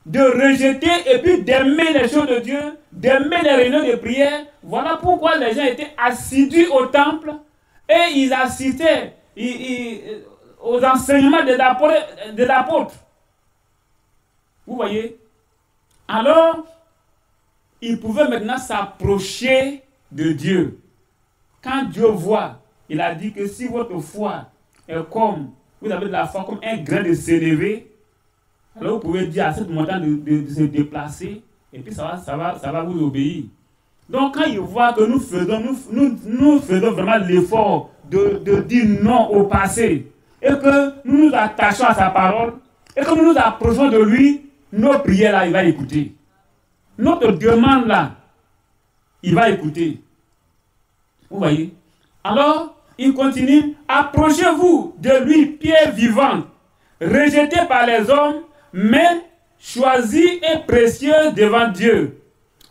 de rejeter et puis d'aimer les choses de Dieu, d'aimer les réunions de prière. Voilà pourquoi les gens étaient assidus au temple et ils assistaient aux enseignements des apôtres. Vous voyez? Alors, ils pouvaient maintenant s'approcher de Dieu. Quand Dieu voit, il a dit que si votre foi est comme, vous avez de la foi comme un grain de sénévé, alors vous pouvez dire à cette montagne de se déplacer et puis ça va vous obéir. Donc quand il voit que nous faisons vraiment l'effort de dire non au passé et que nous nous attachons à sa parole et que nous nous approchons de lui, nos prières là, il va écouter. Notre demande là, il va écouter. Vous voyez? Alors, il continue, approchez-vous de lui, pierre vivante, rejetée par les hommes, mais choisie et précieuse devant Dieu.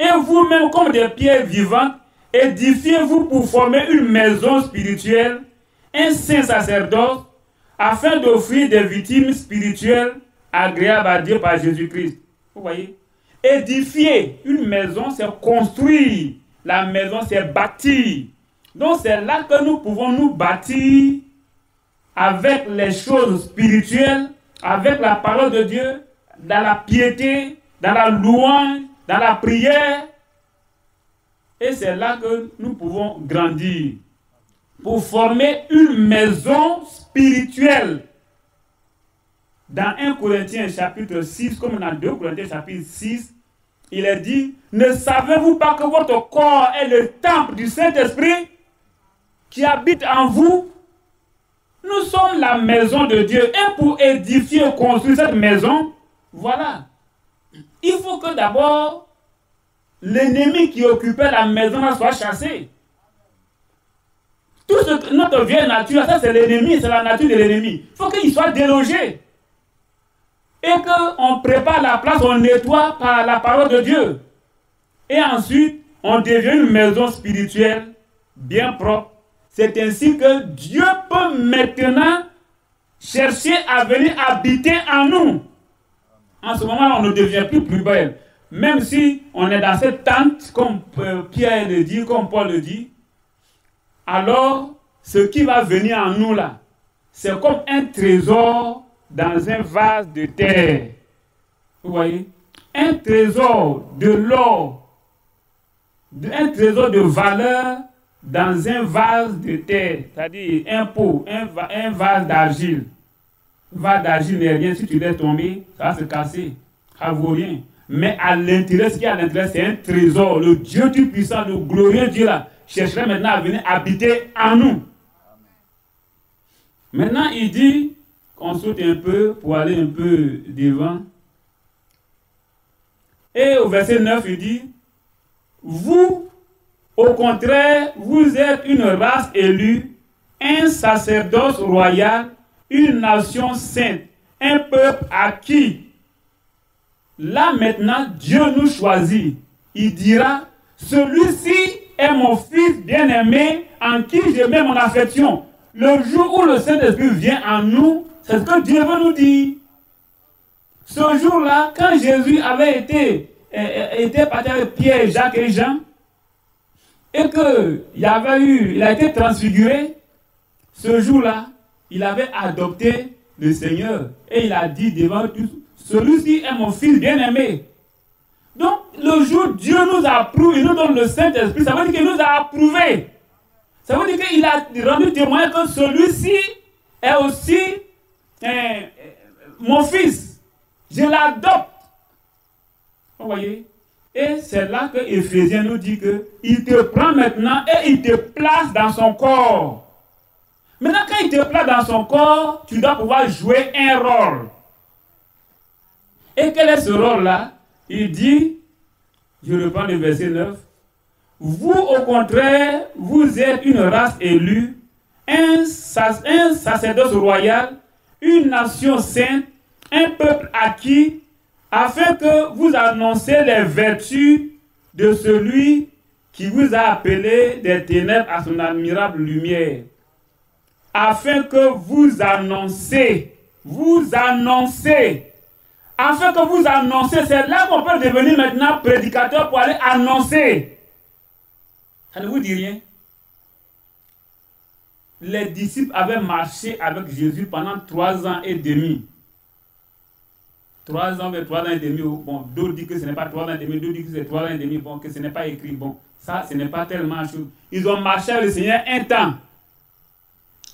Et vous-même, comme des pierres vivantes, édifiez-vous pour former une maison spirituelle, un saint sacerdoce, afin d'offrir des victimes spirituelles agréables à Dieu par Jésus-Christ. Vous voyez? Édifier une maison, c'est construire. La maison, c'est bâtir. Donc c'est là que nous pouvons nous bâtir avec les choses spirituelles, avec la parole de Dieu, dans la piété, dans la louange, dans la prière. Et c'est là que nous pouvons grandir pour former une maison spirituelle. Dans 1 Corinthiens chapitre 6, comme dans 2 Corinthiens chapitre 6, il est dit, ne savez-vous pas que votre corps est le temple du Saint-Esprit qui habite en vous? Nous sommes la maison de Dieu. Et pour édifier et construire cette maison, voilà. Il faut que d'abord, l'ennemi qui occupait la maison soit chassé. Tout ce que notre vieille nature, ça c'est l'ennemi, c'est la nature de l'ennemi. Il faut qu'il soit délogé. Et qu'on prépare la place, on nettoie par la parole de Dieu. Et ensuite, on devient une maison spirituelle bien propre. C'est ainsi que Dieu peut maintenant chercher à venir habiter en nous. En ce moment-là, on ne devient plus belle. Même si on est dans cette tente, comme Pierre le dit, comme Paul le dit, alors ce qui va venir en nous là, c'est comme un trésor dans un vase de terre. Vous voyez? Un trésor de l'or, un trésor de valeur dans un vase de terre, c'est-à-dire un pot, un vase d'argile. Un vase d'argile n'est rien, si tu laisses tomber, ça va se casser, ça ne vaut rien. Mais à l'intérieur, ce qu'il y a à l'intérieur, c'est un trésor. Le Dieu Tout-Puissant, le glorieux Dieu là, chercherait maintenant à venir habiter en nous. Maintenant, il dit, qu'on saute un peu pour aller un peu devant. Et au verset 9, il dit, vous, au contraire, vous êtes une race élue, un sacerdoce royal, une nation sainte, un peuple acquis. Là maintenant, Dieu nous choisit. Il dira, celui-ci est mon fils bien-aimé en qui je mets mon affection. Le jour où le Saint-Esprit vient en nous, c'est ce que Dieu veut nous dire. Ce jour-là, quand Jésus avait été parti avec Pierre, Jacques et Jean, et qu'il a été transfiguré, ce jour-là, il avait adopté le Seigneur. Et il a dit devant tous, celui-ci est mon fils bien-aimé. Donc, le jour où Dieu nous approuve, il nous donne le Saint-Esprit, ça veut dire qu'il nous a approuvés. Ça veut dire qu'il a rendu témoin que celui-ci est aussi mon fils. Je l'adopte. Vous voyez? Et c'est là que Éphésiens nous dit qu'il te prend maintenant et il te place dans son corps. Maintenant, quand il te place dans son corps, tu dois pouvoir jouer un rôle. Et quel est ce rôle-là? Il dit, je reprends le verset 9, vous au contraire, vous êtes une race élue, un sacerdoce royal, une nation sainte, un peuple acquis, afin que vous annoncez les vertus de celui qui vous a appelé des ténèbres à son admirable lumière. Afin que vous annoncez, afin que vous annoncez, c'est là qu'on peut devenir maintenant prédicateur pour aller annoncer. Ça ne vous dit rien? Les disciples avaient marché avec Jésus pendant 3 ans et demi. 3 ans et demi. Bon, d'autres disent que ce n'est pas 3 ans et demi, d'autres disent que c'est 3 ans et demi, bon, que ce n'est pas écrit. Bon, ça, ce n'est pas tellement chose. Ils ont marché avec le Seigneur un temps.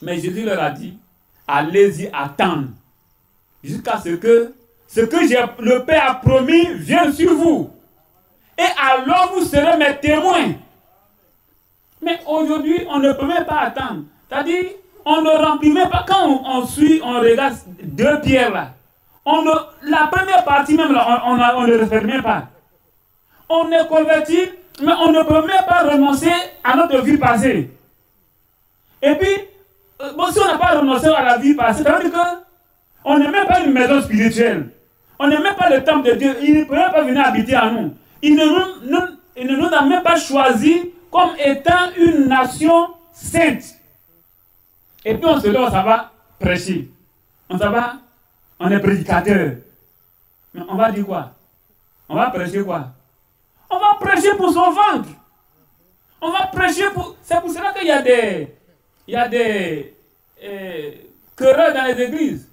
Mais Jésus leur a dit, allez-y attendre. Jusqu'à ce que le Père a promis vienne sur vous. Et alors vous serez mes témoins. Mais aujourd'hui, on ne peut même pas attendre. C'est-à-dire, on ne remplit même pas. Quand on regarde 2 pierres là, la première partie même là, on ne le fait même pas. On est converti, mais on ne peut même pas renoncer à notre vie passée. Et puis, si on n'a pas renoncé à la vie passée, ça veut dire qu'on n'est même pas une maison spirituelle. On n'est même pas le temple de Dieu. Il ne peut même pas venir habiter en nous. Il ne nous a même pas choisi comme étant une nation sainte. Et puis on se lève, ça va prêcher. On est prédicateur. Mais on va dire quoi? On va prêcher quoi? On va prêcher pour son ventre. On va prêcher pour... C'est pour cela qu'il y a des querelles dans les églises.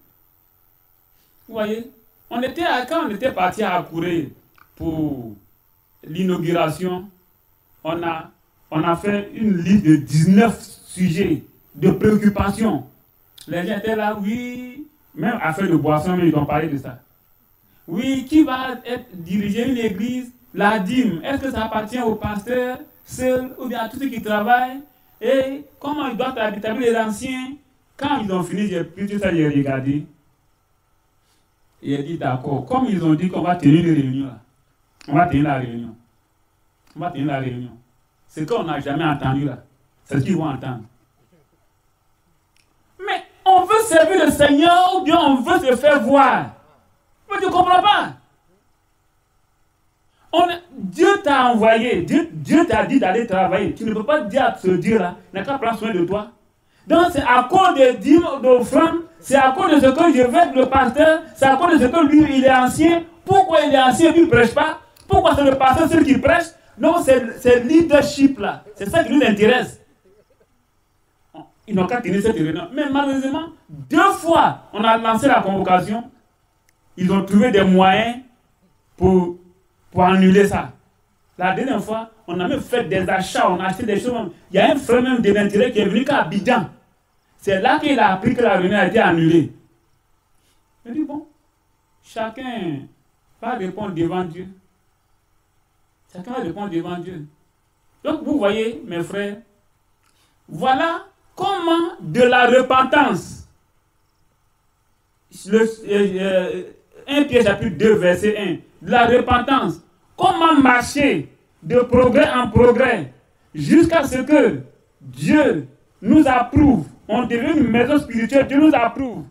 Vous voyez? Quand on était parti à Akure pour l'inauguration, on a fait une liste de 19 sujets de préoccupation. Les gens étaient là, oui, même affaire de boisson, mais ils ont parlé de ça. Oui, qui va diriger une église? La dîme, est-ce que ça appartient au pasteur seul ou bien à tous ceux qui travaillent? Et comment ils doivent établir les anciens? Quand ils ont fini, j'ai pris tout ça, j'ai regardé. Et j'ai dit d'accord, comme ils ont dit qu'on va tenir une réunion là, on va tenir la réunion. On va tenir la réunion. Ce qu'on n'a jamais entendu là, c'est ce qu'ils vont entendre. Mais on veut servir le Seigneur ou bien on veut se faire voir. Mais tu ne comprends pas. Dieu t'a envoyé, Dieu t'a dit d'aller travailler. Tu ne peux pas dire à ce Dieu-là, il n'a qu'à prendre soin de toi. Donc c'est à cause des dîmes, d'offrandes, c'est à cause de ce que je veux être le pasteur, c'est à cause de ce que lui, il est ancien. Pourquoi il est ancien, lui, il ne prêche pas? Pourquoi c'est le pasteur seul qui prêche? Non, c'est leadership là. C'est ça qui nous intéresse. Ils n'ont qu'à tenir cette réunion. Mais malheureusement, 2 fois, on a lancé la convocation. Ils ont trouvé des moyens pour annuler ça. La dernière fois, on a même fait des achats, on a acheté des choses. Il y a un frère même de l'intérêt qui est venu qu'à Abidjan. C'est là qu'il a appris que la réunion a été annulée. Il dit bon, chacun va répondre devant Dieu. Chacun va répondre devant Dieu. Donc vous voyez, mes frères, voilà comment de la repentance, 1 Pierre chapitre 2 verset 1, de la repentance, comment marcher de progrès en progrès jusqu'à ce que Dieu nous approuve. On devient une maison spirituelle, Dieu nous approuve.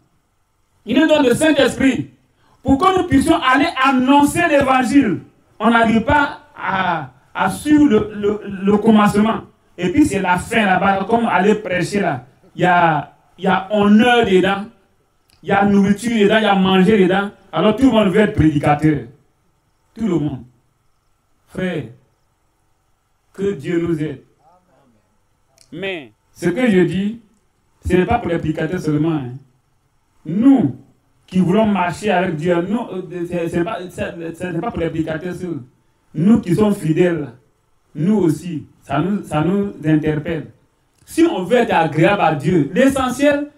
Il nous donne le Saint-Esprit pour que nous puissions aller annoncer l'évangile. On n'arrive pas à suivre le commencement. Et puis c'est la fin là-bas, comme aller prêcher là. Il y a honneur dedans. Il y a nourriture dedans, il y a manger dedans. Alors tout le monde veut être prédicateur. Tout le monde. Frère, que Dieu nous aide. Mais ce que je dis, ce n'est pas pour les prédicateurs seulement. Hein. Nous qui voulons marcher avec Dieu, ce n'est pas pour les prédicateurs seuls. Nous qui sommes fidèles, nous aussi, ça nous interpelle. Si on veut être agréable à Dieu, l'essentiel,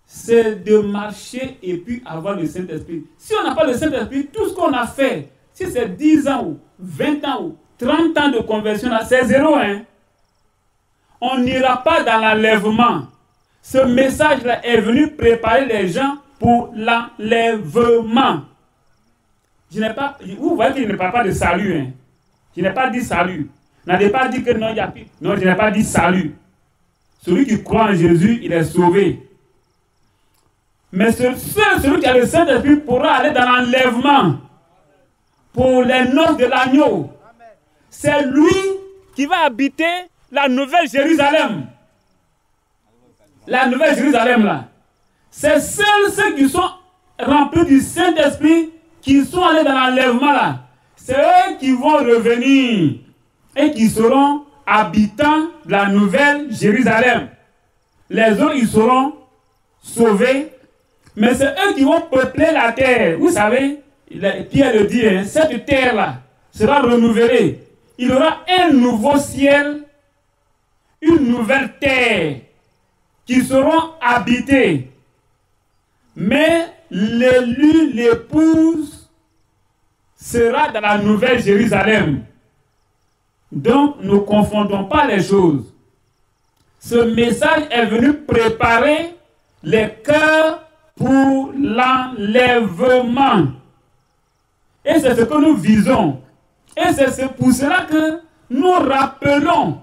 c'est de marcher et puis avoir le Saint-Esprit. Si on n'a pas le Saint-Esprit, tout ce qu'on a fait, si c'est 10 ans ou 20 ans ou 30 ans de conversion, c'est zéro. Hein? On n'ira pas dans l'enlèvement. Ce message-là est venu préparer les gens pour l'enlèvement. Vous voyez que je ne parle pas de salut. Hein? Je n'ai pas dit salut. Je n'ai pas dit que non, il y a plus. Non, je n'ai pas dit salut. Celui qui croit en Jésus, il est sauvé. Mais celui qui a le Saint-Esprit pourra aller dans l'enlèvement pour les noces de l'agneau. C'est lui qui va habiter la nouvelle Jérusalem. La nouvelle Jérusalem, là. C'est seuls ceux qui sont remplis du Saint-Esprit qui sont allés dans l'enlèvement, là. C'est eux qui vont revenir et qui seront habitants de la nouvelle Jérusalem. Les autres, ils seront sauvés. Mais c'est eux qui vont peupler la terre. Vous savez, Pierre le dit, hein, cette terre-là sera renouvelée. Il y aura un nouveau ciel, une nouvelle terre qui seront habitées. Mais l'élu, l'épouse, sera dans la nouvelle Jérusalem. Donc, ne confondons pas les choses. Ce message est venu préparer les cœurs pour l'enlèvement. Et c'est ce que nous visons. Et c'est pour cela que nous rappelons,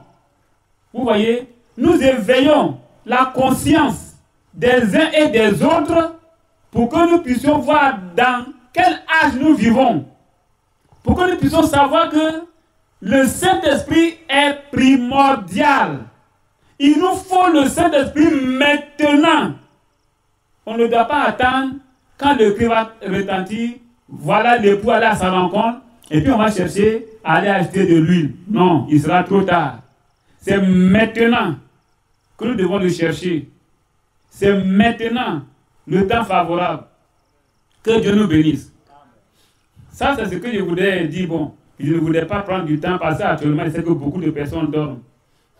vous voyez, nous éveillons la conscience des uns et des autres pour que nous puissions voir dans quel âge nous vivons. Pour que nous puissions savoir que le Saint-Esprit est primordial. Il nous faut le Saint-Esprit maintenant. On ne doit pas attendre quand le cri va retentir, voilà l'époux aller à sa rencontre, et puis on va chercher à aller acheter de l'huile. Non, il sera trop tard. C'est maintenant que nous devons le chercher. C'est maintenant le temps favorable. Que Dieu nous bénisse. Ça, c'est ce que je voulais dire. Bon, je ne voulais pas prendre du temps parce qu'actuellement, je sais que beaucoup de personnes dorment.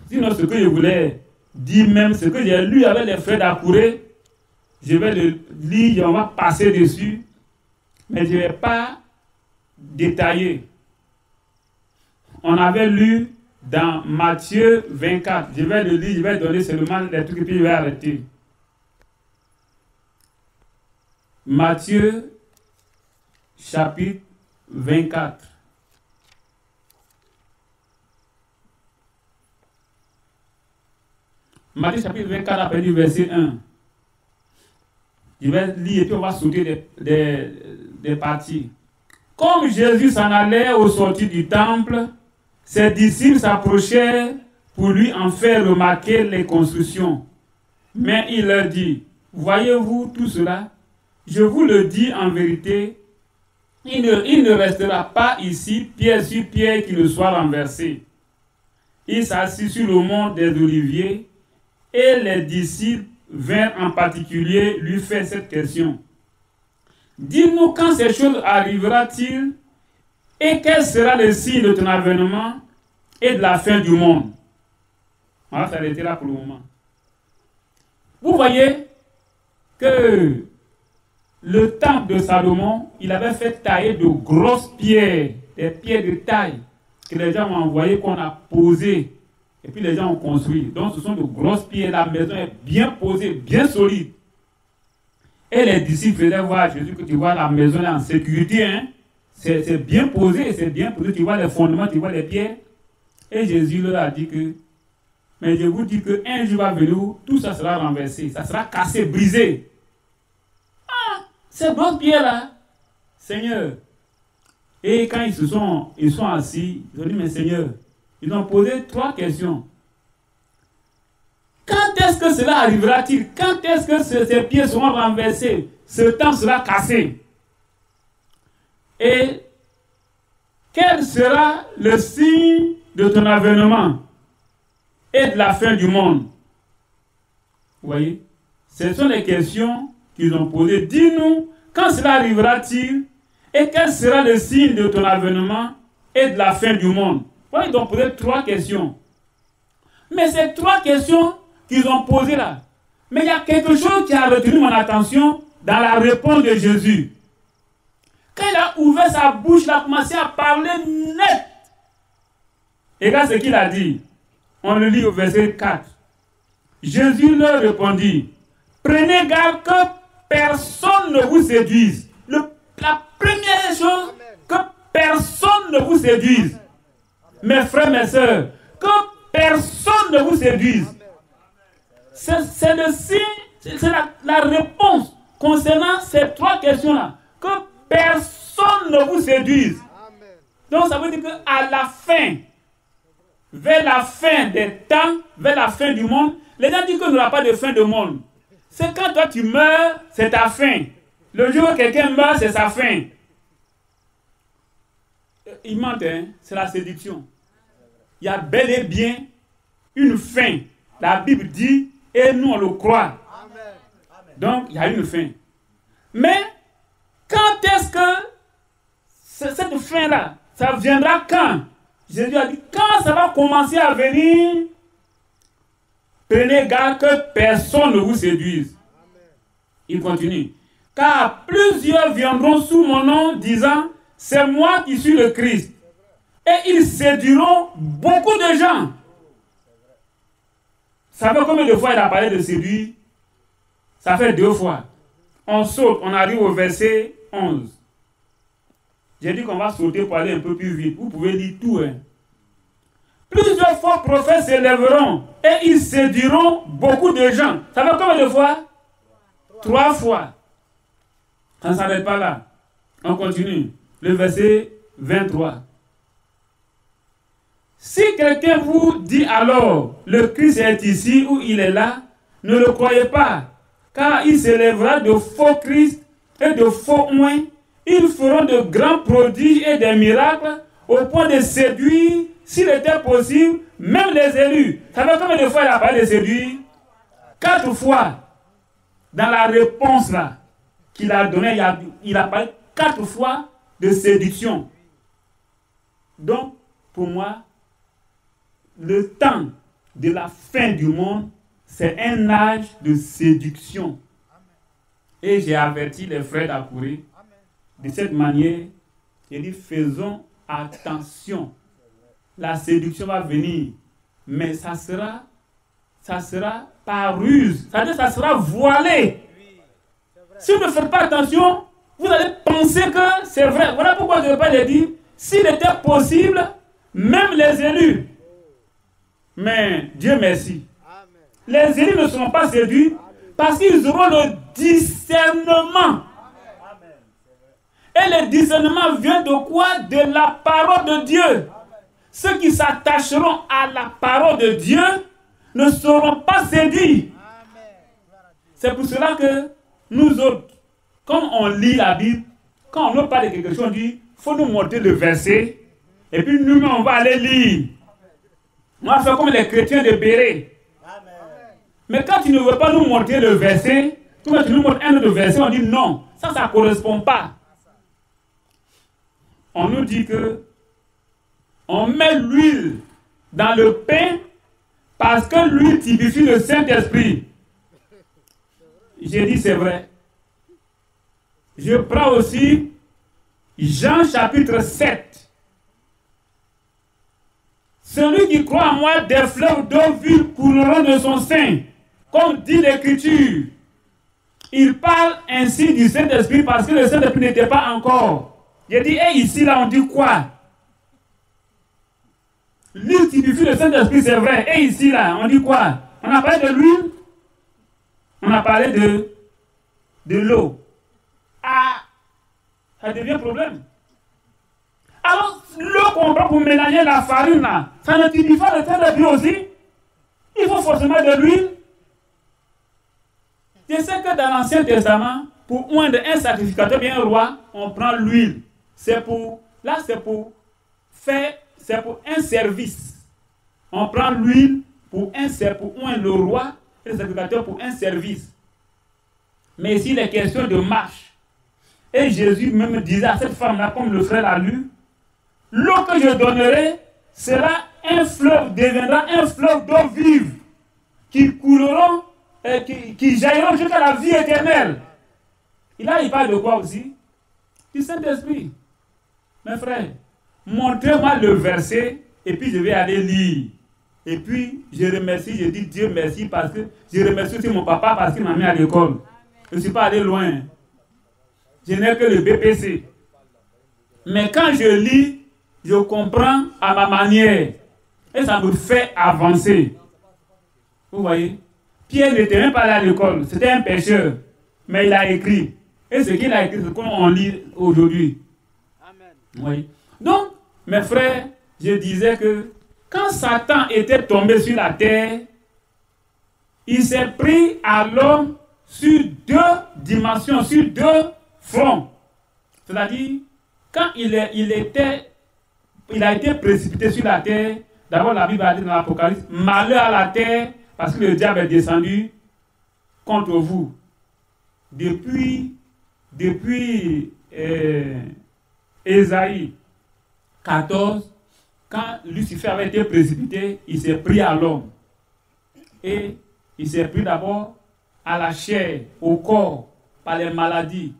Sinon, ce que je voulais dire même, ce que j'ai lu avec les frères d'Akouré, je vais le lire, on va passer dessus, mais je ne vais pas détailler. On avait lu dans Matthieu 24. Je vais le lire, je vais donner seulement les trucs et puis je vais arrêter. Matthieu chapitre 24. Matthieu chapitre 24, après du verset 1. Je vais lire et puis on va sauter des parties. Comme Jésus s'en allait au sortir du temple, ses disciples s'approchèrent pour lui en faire remarquer les constructions. Mais il leur dit, voyez-vous tout cela? Je vous le dis en vérité, il ne restera pas ici pierre sur pierre qui ne soit renversé. Il s'assit sur le mont des Oliviers et les disciples vinrent en particulier lui faire cette question. Dis-nous quand ces choses arrivera-t-il et quel sera le signe de ton avènement et de la fin du monde? On va s'arrêter là pour le moment. Vous voyez que le temple de Salomon, il avait fait tailler de grosses pierres, des pierres de taille que les gens ont envoyées, qu'on a posées. Et puis les gens ont construit. Donc ce sont de grosses pierres. La maison est bien posée, bien solide. Et les disciples faisaient voir à Jésus que tu vois la maison est en sécurité. Hein? C'est bien posé, c'est bien posé. Tu vois les fondements, tu vois les pierres. Et Jésus leur a dit que, mais je vous dis qu'un jour va venir où tout ça sera renversé. Ça sera cassé, brisé. Ah, ces grosses pierres-là, Seigneur. Et quand ils sont assis, ils ont dit, mais Seigneur, ils ont posé 3 questions. quand est-ce que cela arrivera-t-il? Quand est-ce que ces pieds seront renversés? Ce temple sera cassé. Et quel sera le signe de ton avènement et de la fin du monde? Vous voyez? Ce sont les questions qu'ils ont posées. Dis-nous, quand cela arrivera-t-il et quel sera le signe de ton avènement et de la fin du monde? Voilà, ils ont posé 3 questions. Mais ces 3 questions qu'ils ont posées là, mais il y a quelque chose qui a retenu mon attention dans la réponse de Jésus. Quand il a ouvert sa bouche, il a commencé à parler net. Et regarde ce qu'il a dit. On le lit au verset 4. Jésus leur répondit, prenez garde que personne ne vous séduise. La première chose, que personne ne vous séduise. Mes frères, mes sœurs, que personne ne vous séduise. C'est le signe, c'est la réponse concernant ces 3 questions-là. Que personne ne vous séduise. Donc ça veut dire qu'à la fin, vers la fin des temps, vers la fin du monde, les gens disent qu'il n'y aura pas de fin de monde. C'est quand toi tu meurs, c'est ta fin. Le jour où quelqu'un meurt, c'est sa fin. Il ment, hein? C'est la séduction. Il y a bel et bien une fin. La Bible dit, et nous on le croit. Donc il y a une fin. Mais quand est-ce que cette fin-là, ça viendra quand? Jésus a dit, quand ça va commencer à venir, prenez garde que personne ne vous séduise. Il continue. Car plusieurs viendront sous mon nom disant, c'est moi qui suis le Christ. Et ils séduiront beaucoup de gens. Ça fait combien de fois il a parlé de séduire? Ça fait 2 fois. On saute, on arrive au verset 11. J'ai dit qu'on va sauter pour aller un peu plus vite. Vous pouvez lire tout. Hein. Plusieurs fois prophètes s'élèveront et ils séduiront beaucoup de gens. Ça fait combien de fois? 3 fois. Ça ne s'arrête pas là. On continue. Le verset 23. Si quelqu'un vous dit alors, le Christ est ici ou il est là, ne le croyez pas, car il s'élèvera de faux Christ et de faux oints. Ils feront de grands prodiges et des miracles au point de séduire, s'il était possible, même les élus. Ça fait combien de fois il a parlé de séduire? 4 fois. Dans la réponse là qu'il a donnée, il a parlé 4 fois de séduction. Donc, pour moi, le temps de la fin du monde, c'est un âge de séduction. Et j'ai averti les frères d'Akouré de cette manière. J'ai dit, faisons attention. La séduction va venir, mais ça sera par ruse. C'est-à-dire ça sera voilé. Si vous ne faites pas attention, vous allez penser que c'est vrai. Voilà pourquoi je ne vais pas le dire. S'il était possible, même les élus. Mais Dieu merci. Les élus ne seront pas séduits parce qu'ils auront le discernement. Et le discernement vient de quoi? De la parole de Dieu. Ceux qui s'attacheront à la parole de Dieu ne seront pas séduits. C'est pour cela que nous autres, quand on lit la Bible, quand on nous parle de quelque chose, on dit, il faut nous montrer le verset, et puis nous, on va aller lire. On va faire comme les chrétiens de Béret. Mais quand tu ne veux pas nous montrer le verset, tu nous montres un autre verset, on dit non, ça ne correspond pas. On nous dit que on met l'huile dans le pain parce que l'huile typifie le Saint-Esprit. J'ai dit c'est vrai. Je prends aussi Jean chapitre 7. Celui qui croit en moi, des fleuves d'eau vive couleront de son sein, comme dit l'Écriture. Il parle ainsi du Saint-Esprit parce que le Saint-Esprit n'était pas encore. J'ai dit, et ici là on dit quoi? L'huile typifie le Saint-Esprit, c'est vrai. Et ici là, on dit quoi? On a parlé de l'huile, on a parlé de l'eau. Ah, ça devient problème. Alors, l'eau qu'on prend pour mélanger la farine là, ça ne typifie pas le Saint-Esprit aussi? Il faut forcément de l'huile. Je sais que dans l'Ancien Testament, pour oindre un sacrificateur, bien un roi, on prend l'huile. C'est pour un service. On prend l'huile pour oindre le roi et le sacrificateur pour un service. Mais ici, il est question de marche. Et Jésus même disait à cette femme-là, comme le frère l'a lu, l'eau que je donnerai deviendra un fleuve d'eau vive qui couleront, qui jailliront jusqu'à la vie éternelle. Et là, il parle de quoi aussi? Du Saint-Esprit. Mes frères, montrez-moi le verset et puis je vais aller lire. Et puis, je remercie, je dis Dieu merci parce que je remercie aussi mon papa parce qu'il m'a mis à l'école. Je ne suis pas allé loin. Je n'ai que le BPC. Mais quand je lis, je comprends à ma manière. Et ça me fait avancer. Vous voyez? Pierre n'était même pas allé à l'école. C'était un pécheur. Mais il a écrit. Et ce qu'il a écrit, c'est ce qu'on lit aujourd'hui. Amen. Oui. Donc, mes frères, je disais que quand Satan était tombé sur la terre, il s'est pris à l'homme sur deux dimensions, sur deux fronts. C'est-à-dire, quand il a été précipité sur la terre, d'abord la Bible a dit dans l'Apocalypse, malheur à la terre, parce que le diable est descendu contre vous. Depuis Ésaïe 14, quand Lucifer avait été précipité, il s'est pris à l'homme. Et il s'est pris d'abord à la chair, au corps, par les maladies.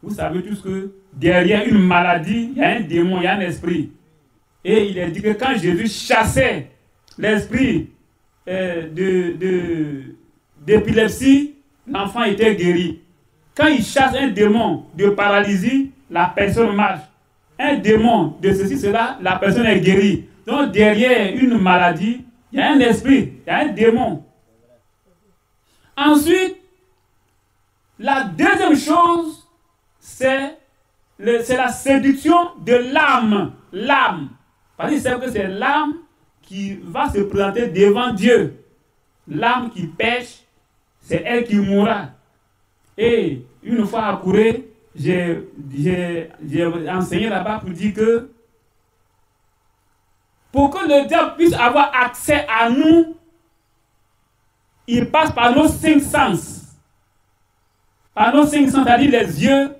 Vous savez tous que derrière une maladie, il y a un démon, il y a un esprit. Et il est dit que quand Jésus chassait l'esprit d'épilepsie, l'enfant était guéri. Quand il chasse un démon de paralysie, la personne marche. Un démon de ceci, cela, la personne est guérie. Donc derrière une maladie, il y a un esprit, il y a un démon. Ensuite, la deuxième chose, c'est la séduction de l'âme. L'âme. Parce que c'est que c'est l'âme qui va se présenter devant Dieu. L'âme qui pêche, c'est elle qui mourra. Et une fois à Kouré, j'ai enseigné là-bas pour dire que pour que le diable puisse avoir accès à nous, il passe par nos cinq sens. Par nos cinq sens, c'est-à-dire les yeux,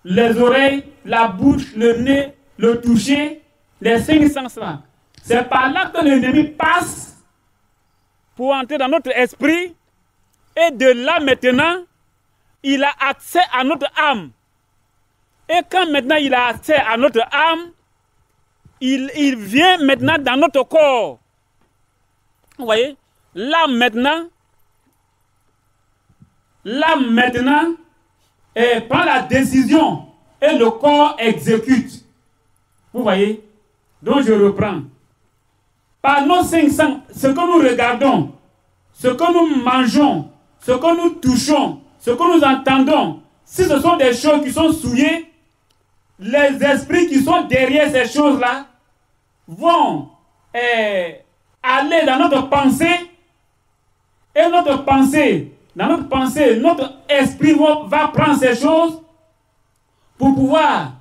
les oreilles, la bouche, le nez, le toucher, les cinq sens là. C'est par là que l'ennemi passe pour entrer dans notre esprit. Et de là maintenant, il a accès à notre âme. Et quand maintenant il a accès à notre âme, il vient maintenant dans notre corps. Vous voyez? L'âme maintenant prend la décision et le corps exécute. Vous voyez? Donc je reprends. Par nos cinq sens, ce que nous regardons, ce que nous mangeons, ce que nous touchons, ce que nous entendons, si ce sont des choses qui sont souillées, les esprits qui sont derrière ces choses-là vont aller dans notre pensée. Et dans notre pensée, notre esprit va prendre ces choses pour pouvoir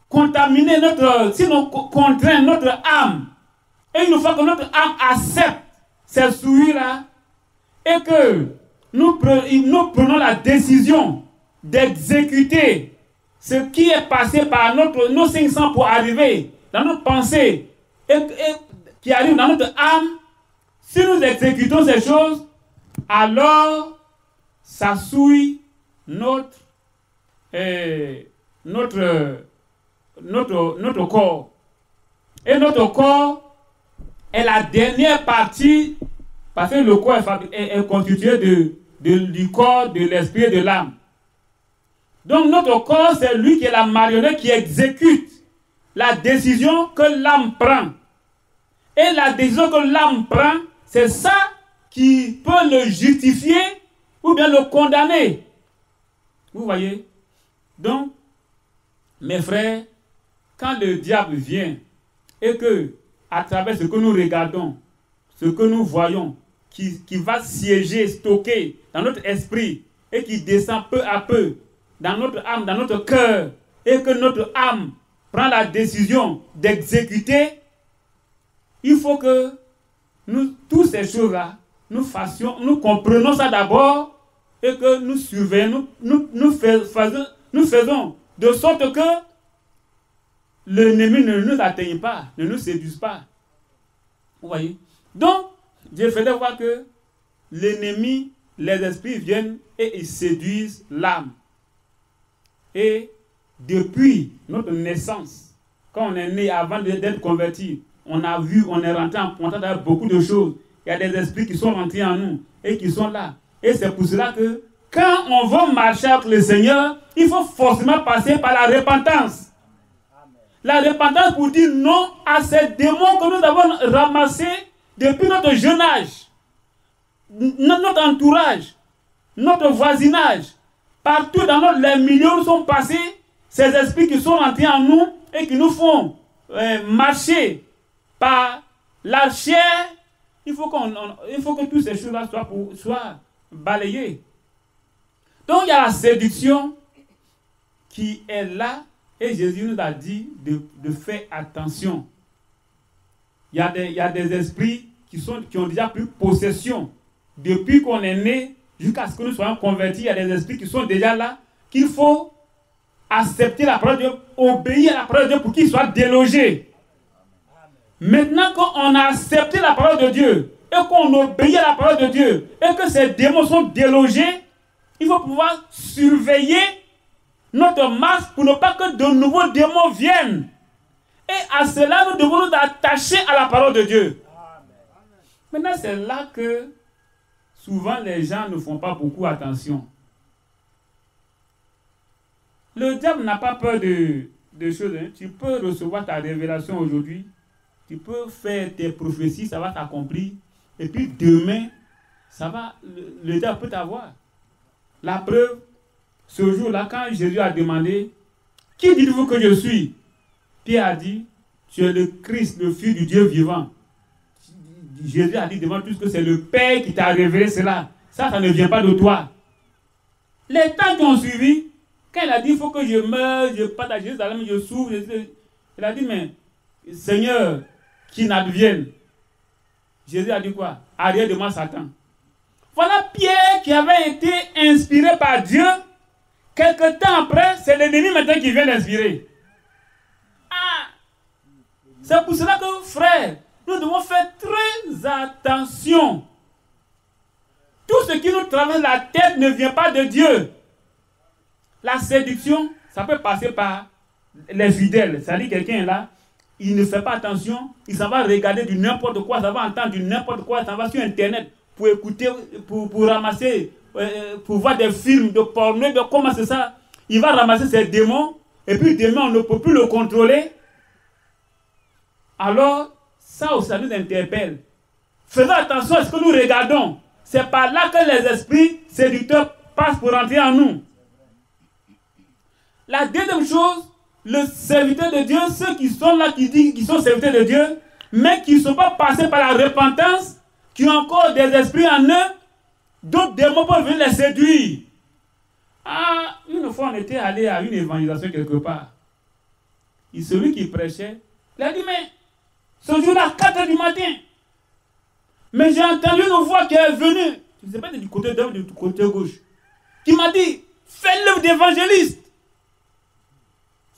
contaminer contraindre notre âme. Et une fois que notre âme accepte ces souilles-là, et que nous prenons la décision d'exécuter ce qui est passé par nos 500 pour arriver dans notre pensée et qui arrive dans notre âme, si nous exécutons ces choses, alors ça souille notre corps. Et notre corps est la dernière partie, parce que le corps est constitué du corps, de l'esprit et de l'âme. Donc notre corps, c'est lui qui est la marionnette qui exécute la décision que l'âme prend. Et la décision que l'âme prend, c'est ça qui peut le justifier ou bien le condamner. Vous voyez? Donc, mes frères, quand le diable vient et que, à travers ce que nous regardons, ce que nous voyons, qui va siéger, stocker dans notre esprit et qui descend peu à peu dans notre âme, dans notre cœur, et que notre âme prend la décision d'exécuter, il faut que nous, toutes ces choses-là, nous comprenons ça d'abord et que nous surveillons, nous faisons de sorte que l'ennemi ne nous atteigne pas, ne nous séduise pas. Vous voyez? Donc, Dieu faisait voir que l'ennemi, les esprits viennent et ils séduisent l'âme. Et depuis notre naissance, quand on est né, avant d'être converti, on a vu, on est rentré en contact avec beaucoup de choses. Il y a des esprits qui sont rentrés en nous et qui sont là. Et c'est pour cela que quand on veut marcher avec le Seigneur, il faut forcément passer par la repentance. La repentance pour dire non à ces démons que nous avons ramassés depuis notre jeune âge. Notre entourage, notre voisinage, partout dans les milieux où sont passés, ces esprits qui sont rentrés en nous et qui nous font marcher par la chair, il faut que toutes ces choses-là soient balayées. Donc il y a la séduction qui est là et Jésus nous a dit de faire attention. Il y a des esprits qui ont déjà pris possession. Depuis qu'on est né jusqu'à ce que nous soyons convertis, il y a des esprits qui sont déjà là, qu'il faut accepter la parole de Dieu, obéir à la parole de Dieu pour qu'ils soient délogés. Maintenant qu'on a accepté la parole de Dieu et qu'on obéit à la parole de Dieu et que ces démons sont délogés, il faut pouvoir surveiller notre marche pour ne pas que de nouveaux démons viennent. Et à cela, nous devons nous attacher à la parole de Dieu. Maintenant, c'est là que souvent les gens ne font pas beaucoup attention. Le diable n'a pas peur de choses. Hein. Tu peux recevoir ta révélation aujourd'hui. Tu peux faire tes prophéties, ça va t'accomplir. Et puis demain, le diable peut t'avoir. La preuve, ce jour-là, quand Jésus a demandé, qui dites-vous que je suis? Pierre a dit, tu es le Christ, le Fils du Dieu vivant. Jésus a dit devant tous que c'est le Père qui t'a révélé cela. Ça ne vient pas de toi. Les temps qui ont suivi, quand il a dit, il faut que je meure, je parte à Jérusalem, je souffre, il a dit, mais Seigneur, qu'il n'advienne. Jésus a dit quoi? Arrière de moi, Satan. Voilà Pierre qui avait été inspiré par Dieu. Quelque temps après, c'est l'ennemi maintenant qui vient l'inspirer. Ah! C'est pour cela que, frère, nous devons faire très attention. Tout ce qui nous traverse la tête ne vient pas de Dieu. La séduction, ça peut passer par les fidèles. C'est-à-dire quelqu'un est là, il ne fait pas attention, il s'en va regarder du n'importe quoi, ça va entendre du n'importe quoi, ça va sur Internet pour écouter, pour ramasser, pour voir des films de porno, de comment c'est ça. Il va ramasser ses démons, et puis demain on ne peut plus le contrôler. Alors, ça aussi, ça nous interpelle. Faisons attention à ce que nous regardons. C'est par là que les esprits séducteurs passent pour entrer en nous. La deuxième chose, le serviteur de Dieu, ceux qui sont là, qui disent qu'ils sont serviteurs de Dieu, mais qui ne sont pas passés par la repentance, qui ont encore des esprits en eux, d'autres démons peuvent venir les séduire. Ah, une fois on était allé à une évangélisation quelque part. Et celui qui prêchait, il a dit, mais ce jour-là, 4 h du matin, mais j'ai entendu une voix qui est venue, je ne sais pas du côté droit ou du côté gauche, qui m'a dit, fais l'œuvre d'évangéliste.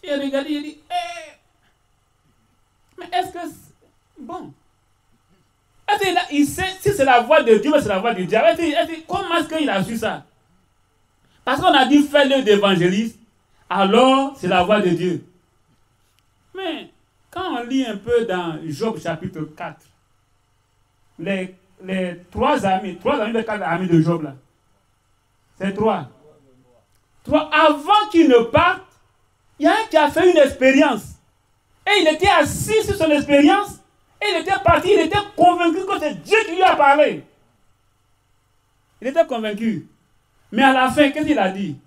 J'ai regardé, j'ai dit, mais est-ce que, bon, est-ce qu'il sait si c'est la voix de Dieu ou c'est la voix du diable? Comment est-ce qu'il a su ça? Parce qu'on a dit, fais l'œuvre d'évangéliste, alors c'est la voix de Dieu. Mais, quand on lit un peu dans Job chapitre 4, les 3 amis de 4 amis de Job là, c'est 3. Avant qu'ils ne partent, il y a un qui a fait une expérience. Et il était assis sur son expérience, et il était parti, il était convaincu que c'est Dieu qui lui a parlé. Il était convaincu. Mais à la fin, qu'est-ce qu'il a dit?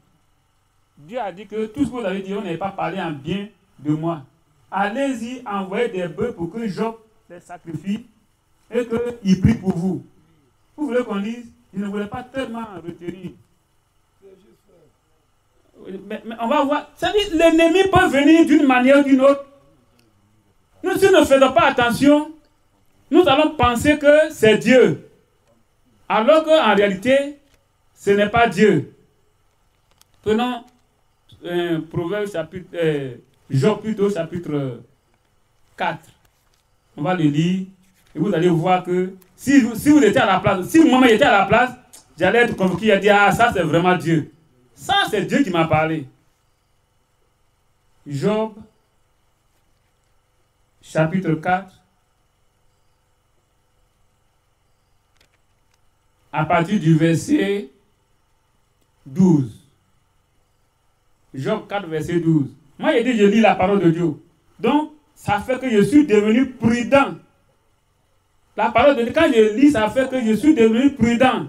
Dieu a dit que tout ce que vous avez dit, on n'avait pas parlé en bien de moi. Allez-y, envoyez des bœufs pour que Job les sacrifie et qu'il prie pour vous. Vous Vous voulez qu'on lise? Je ne voulais pas tellement retenir. Mais on va voir. C'est-à-dire, l'ennemi peut venir d'une manière ou d'une autre. Nous, si nous ne faisons pas attention, nous allons penser que c'est Dieu. Alors qu'en réalité, ce n'est pas Dieu. Prenons Proverbe chapitre, Job plutôt chapitre 4. On va le lire et vous allez voir que si vous étiez à la place, si moi-même j'étais à la place, j'allais être convaincu et dire, ah, ça c'est vraiment Dieu. Ça c'est Dieu qui m'a parlé. Job chapitre 4. À partir du verset 12. Job 4, verset 12. Moi, j'ai dit, je lis la parole de Dieu. Donc, ça fait que je suis devenu prudent. La parole de Dieu, quand je lis, ça fait que je suis devenu prudent.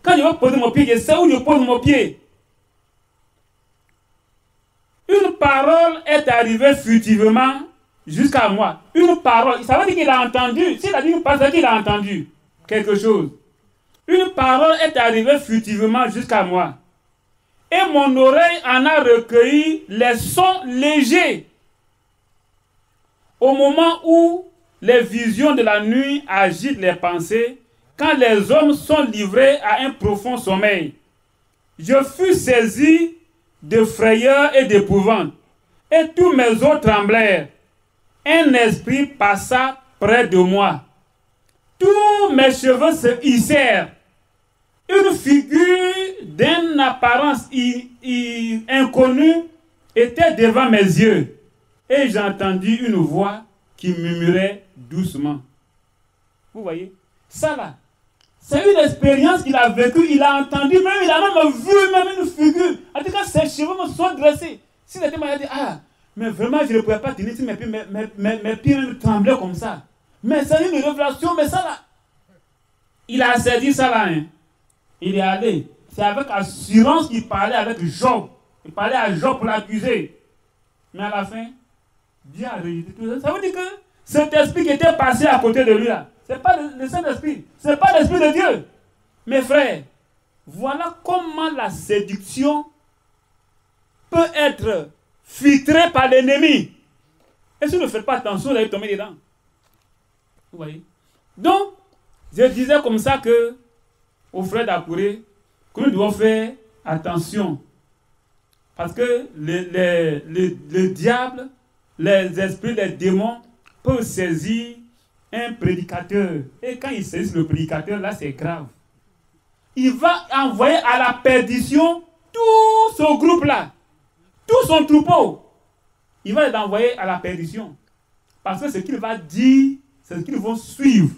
Quand je vais poser mon pied, je sais où je pose mon pied. Une parole est arrivée furtivement jusqu'à moi. Une parole, ça veut dire qu'il a entendu. S'il a dit une parole, ça veut dire qu'il a entendu quelque chose. Une parole est arrivée furtivement jusqu'à moi. Et mon oreille en a recueilli les sons légers. Au moment où les visions de la nuit agitent les pensées, quand les hommes sont livrés à un profond sommeil, je fus saisi de frayeur et d'épouvante, et tous mes os tremblèrent. Un esprit passa près de moi. Tous mes cheveux se hissèrent. Une figure d'une apparence inconnue était devant mes yeux. Et j'ai entendu une voix qui murmurait doucement. Vous voyez? Ça là, c'est une expérience qu'il a vécue, il a entendu, même il a même vu même une figure. En tout cas, ses cheveux me sont dressés. S'il était malade, il a dit, ah, mais vraiment, je ne pouvais pas tenir si mes pieds me tremblaient comme ça. Mais c'est une révélation, mais ça là, il a saisi ça là, hein. Il est allé. C'est avec assurance qu'il parlait avec Job. Il parlait à Job pour l'accuser. Mais à la fin, Dieu a rejeté tout ça. Ça veut dire que cet esprit qui était passé à côté de lui là, ce n'est pas le Saint-Esprit. Ce n'est pas l'Esprit de Dieu. Mes frères, voilà comment la séduction peut être filtrée par l'ennemi. Et si vous ne faites pas attention, vous allez tomber dedans. Vous voyez? Donc, je disais comme ça que aux frères d'Akouré, que nous devons faire attention. Parce que le diable, les esprits, les démons peuvent saisir un prédicateur. Et quand ils saisissent le prédicateur, là c'est grave. Il va envoyer à la perdition tout ce groupe-là, tout son troupeau. Il va les envoyer à la perdition. Parce que ce qu'il va dire, c'est ce qu'ils vont suivre.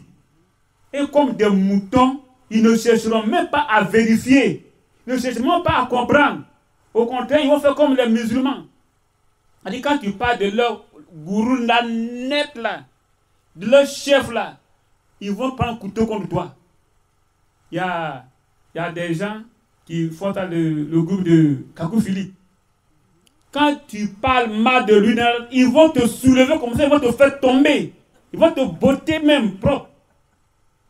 Et comme des moutons, ils ne chercheront même pas à vérifier. Ils ne chercheront même pas à comprendre. Au contraire, ils vont faire comme les musulmans. C'est-à-dire, quand tu parles de leur gourou là, net là, de leur chef là, ils vont prendre un couteau contre toi. Il y a des gens qui font le groupe de Kakou Philippe. Quand tu parles mal de lui, ils vont te soulever comme ça, ils vont te faire tomber. Ils vont te botter même propre.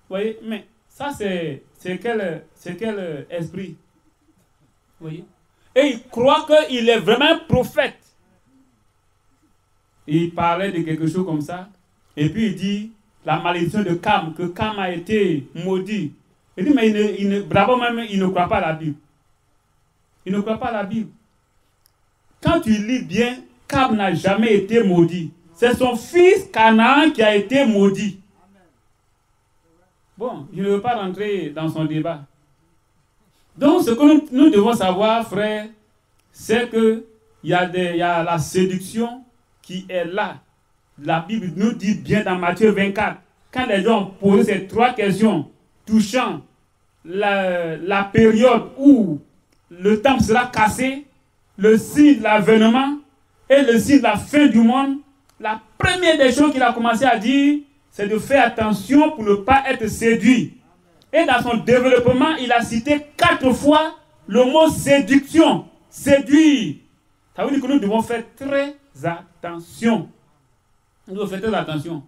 Vous voyez, mais ça, c'est quel esprit? Vous voyez? Et il croit qu'il est vraiment un prophète. Et il parlait de quelque chose comme ça. Et puis il dit, la malédiction de Cam, que Cam a été maudit. Il dit, mais bravo même, il ne croit pas à la Bible. Il ne croit pas à la Bible. Quand tu lis bien, Cam n'a jamais été maudit. C'est son fils Canaan qui a été maudit. Bon, je ne veux pas rentrer dans son débat. Donc, ce que nous devons savoir, frère, c'est qu'il y a la séduction qui est là. La Bible nous dit bien dans Matthieu 24, quand les gens ont posé ces trois questions touchant la période où le temple sera cassé, le signe de l'avènement et le signe de la fin du monde, la première des choses qu'il a commencé à dire, c'est de faire attention pour ne pas être séduit. Et dans son développement, il a cité 4 fois le mot séduction. Séduire. Ça veut dire que nous devons faire très attention. Nous devons faire très attention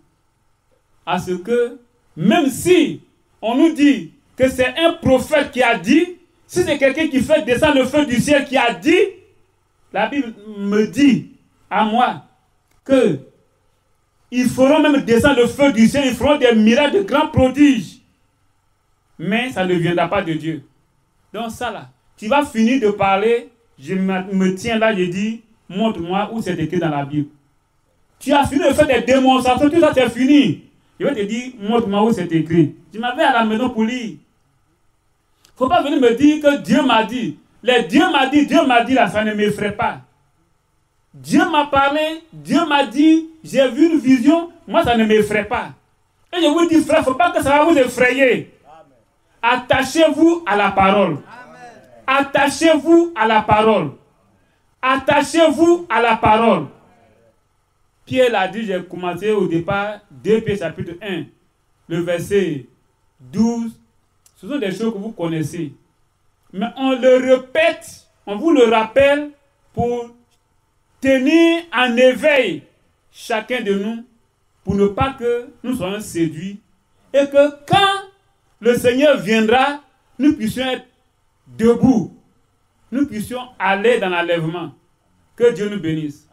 à ce que, même si on nous dit que c'est un prophète qui a dit, si c'est quelqu'un qui fait descendre le feu du ciel qui a dit, la Bible me dit à moi que ils feront même descendre le feu du ciel, ils feront des miracles, de grands prodiges. Mais ça ne viendra pas de Dieu. Donc ça là, tu vas finir de parler, je me tiens là, je dis, montre-moi où c'est écrit dans la Bible. Tu as fini de faire des démonstrations, tout ça c'est fini. Je vais te dire, montre-moi où c'est écrit. Je m'avais à la maison pour lire. Il ne faut pas venir me dire que Dieu m'a dit. Les Dieu m'a dit là, ça ne m'effraie pas. Dieu m'a parlé, Dieu m'a dit, j'ai vu une vision, moi ça ne m'effraie pas. Et je vous dis, frère, il ne faut pas que ça va vous effrayer. Attachez-vous à la parole. Attachez-vous à la parole. Attachez-vous à la parole. Pierre l'a dit, j'ai commencé au départ, 2 Pierre chapitre 1, le verset 12. Ce sont des choses que vous connaissez. Mais on le répète, on vous le rappelle pour tenir en éveil chacun de nous, pour ne pas que nous soyons séduits. Et que quand le Seigneur viendra, nous puissions être debout. Nous puissions aller dans l'enlèvement. Que Dieu nous bénisse.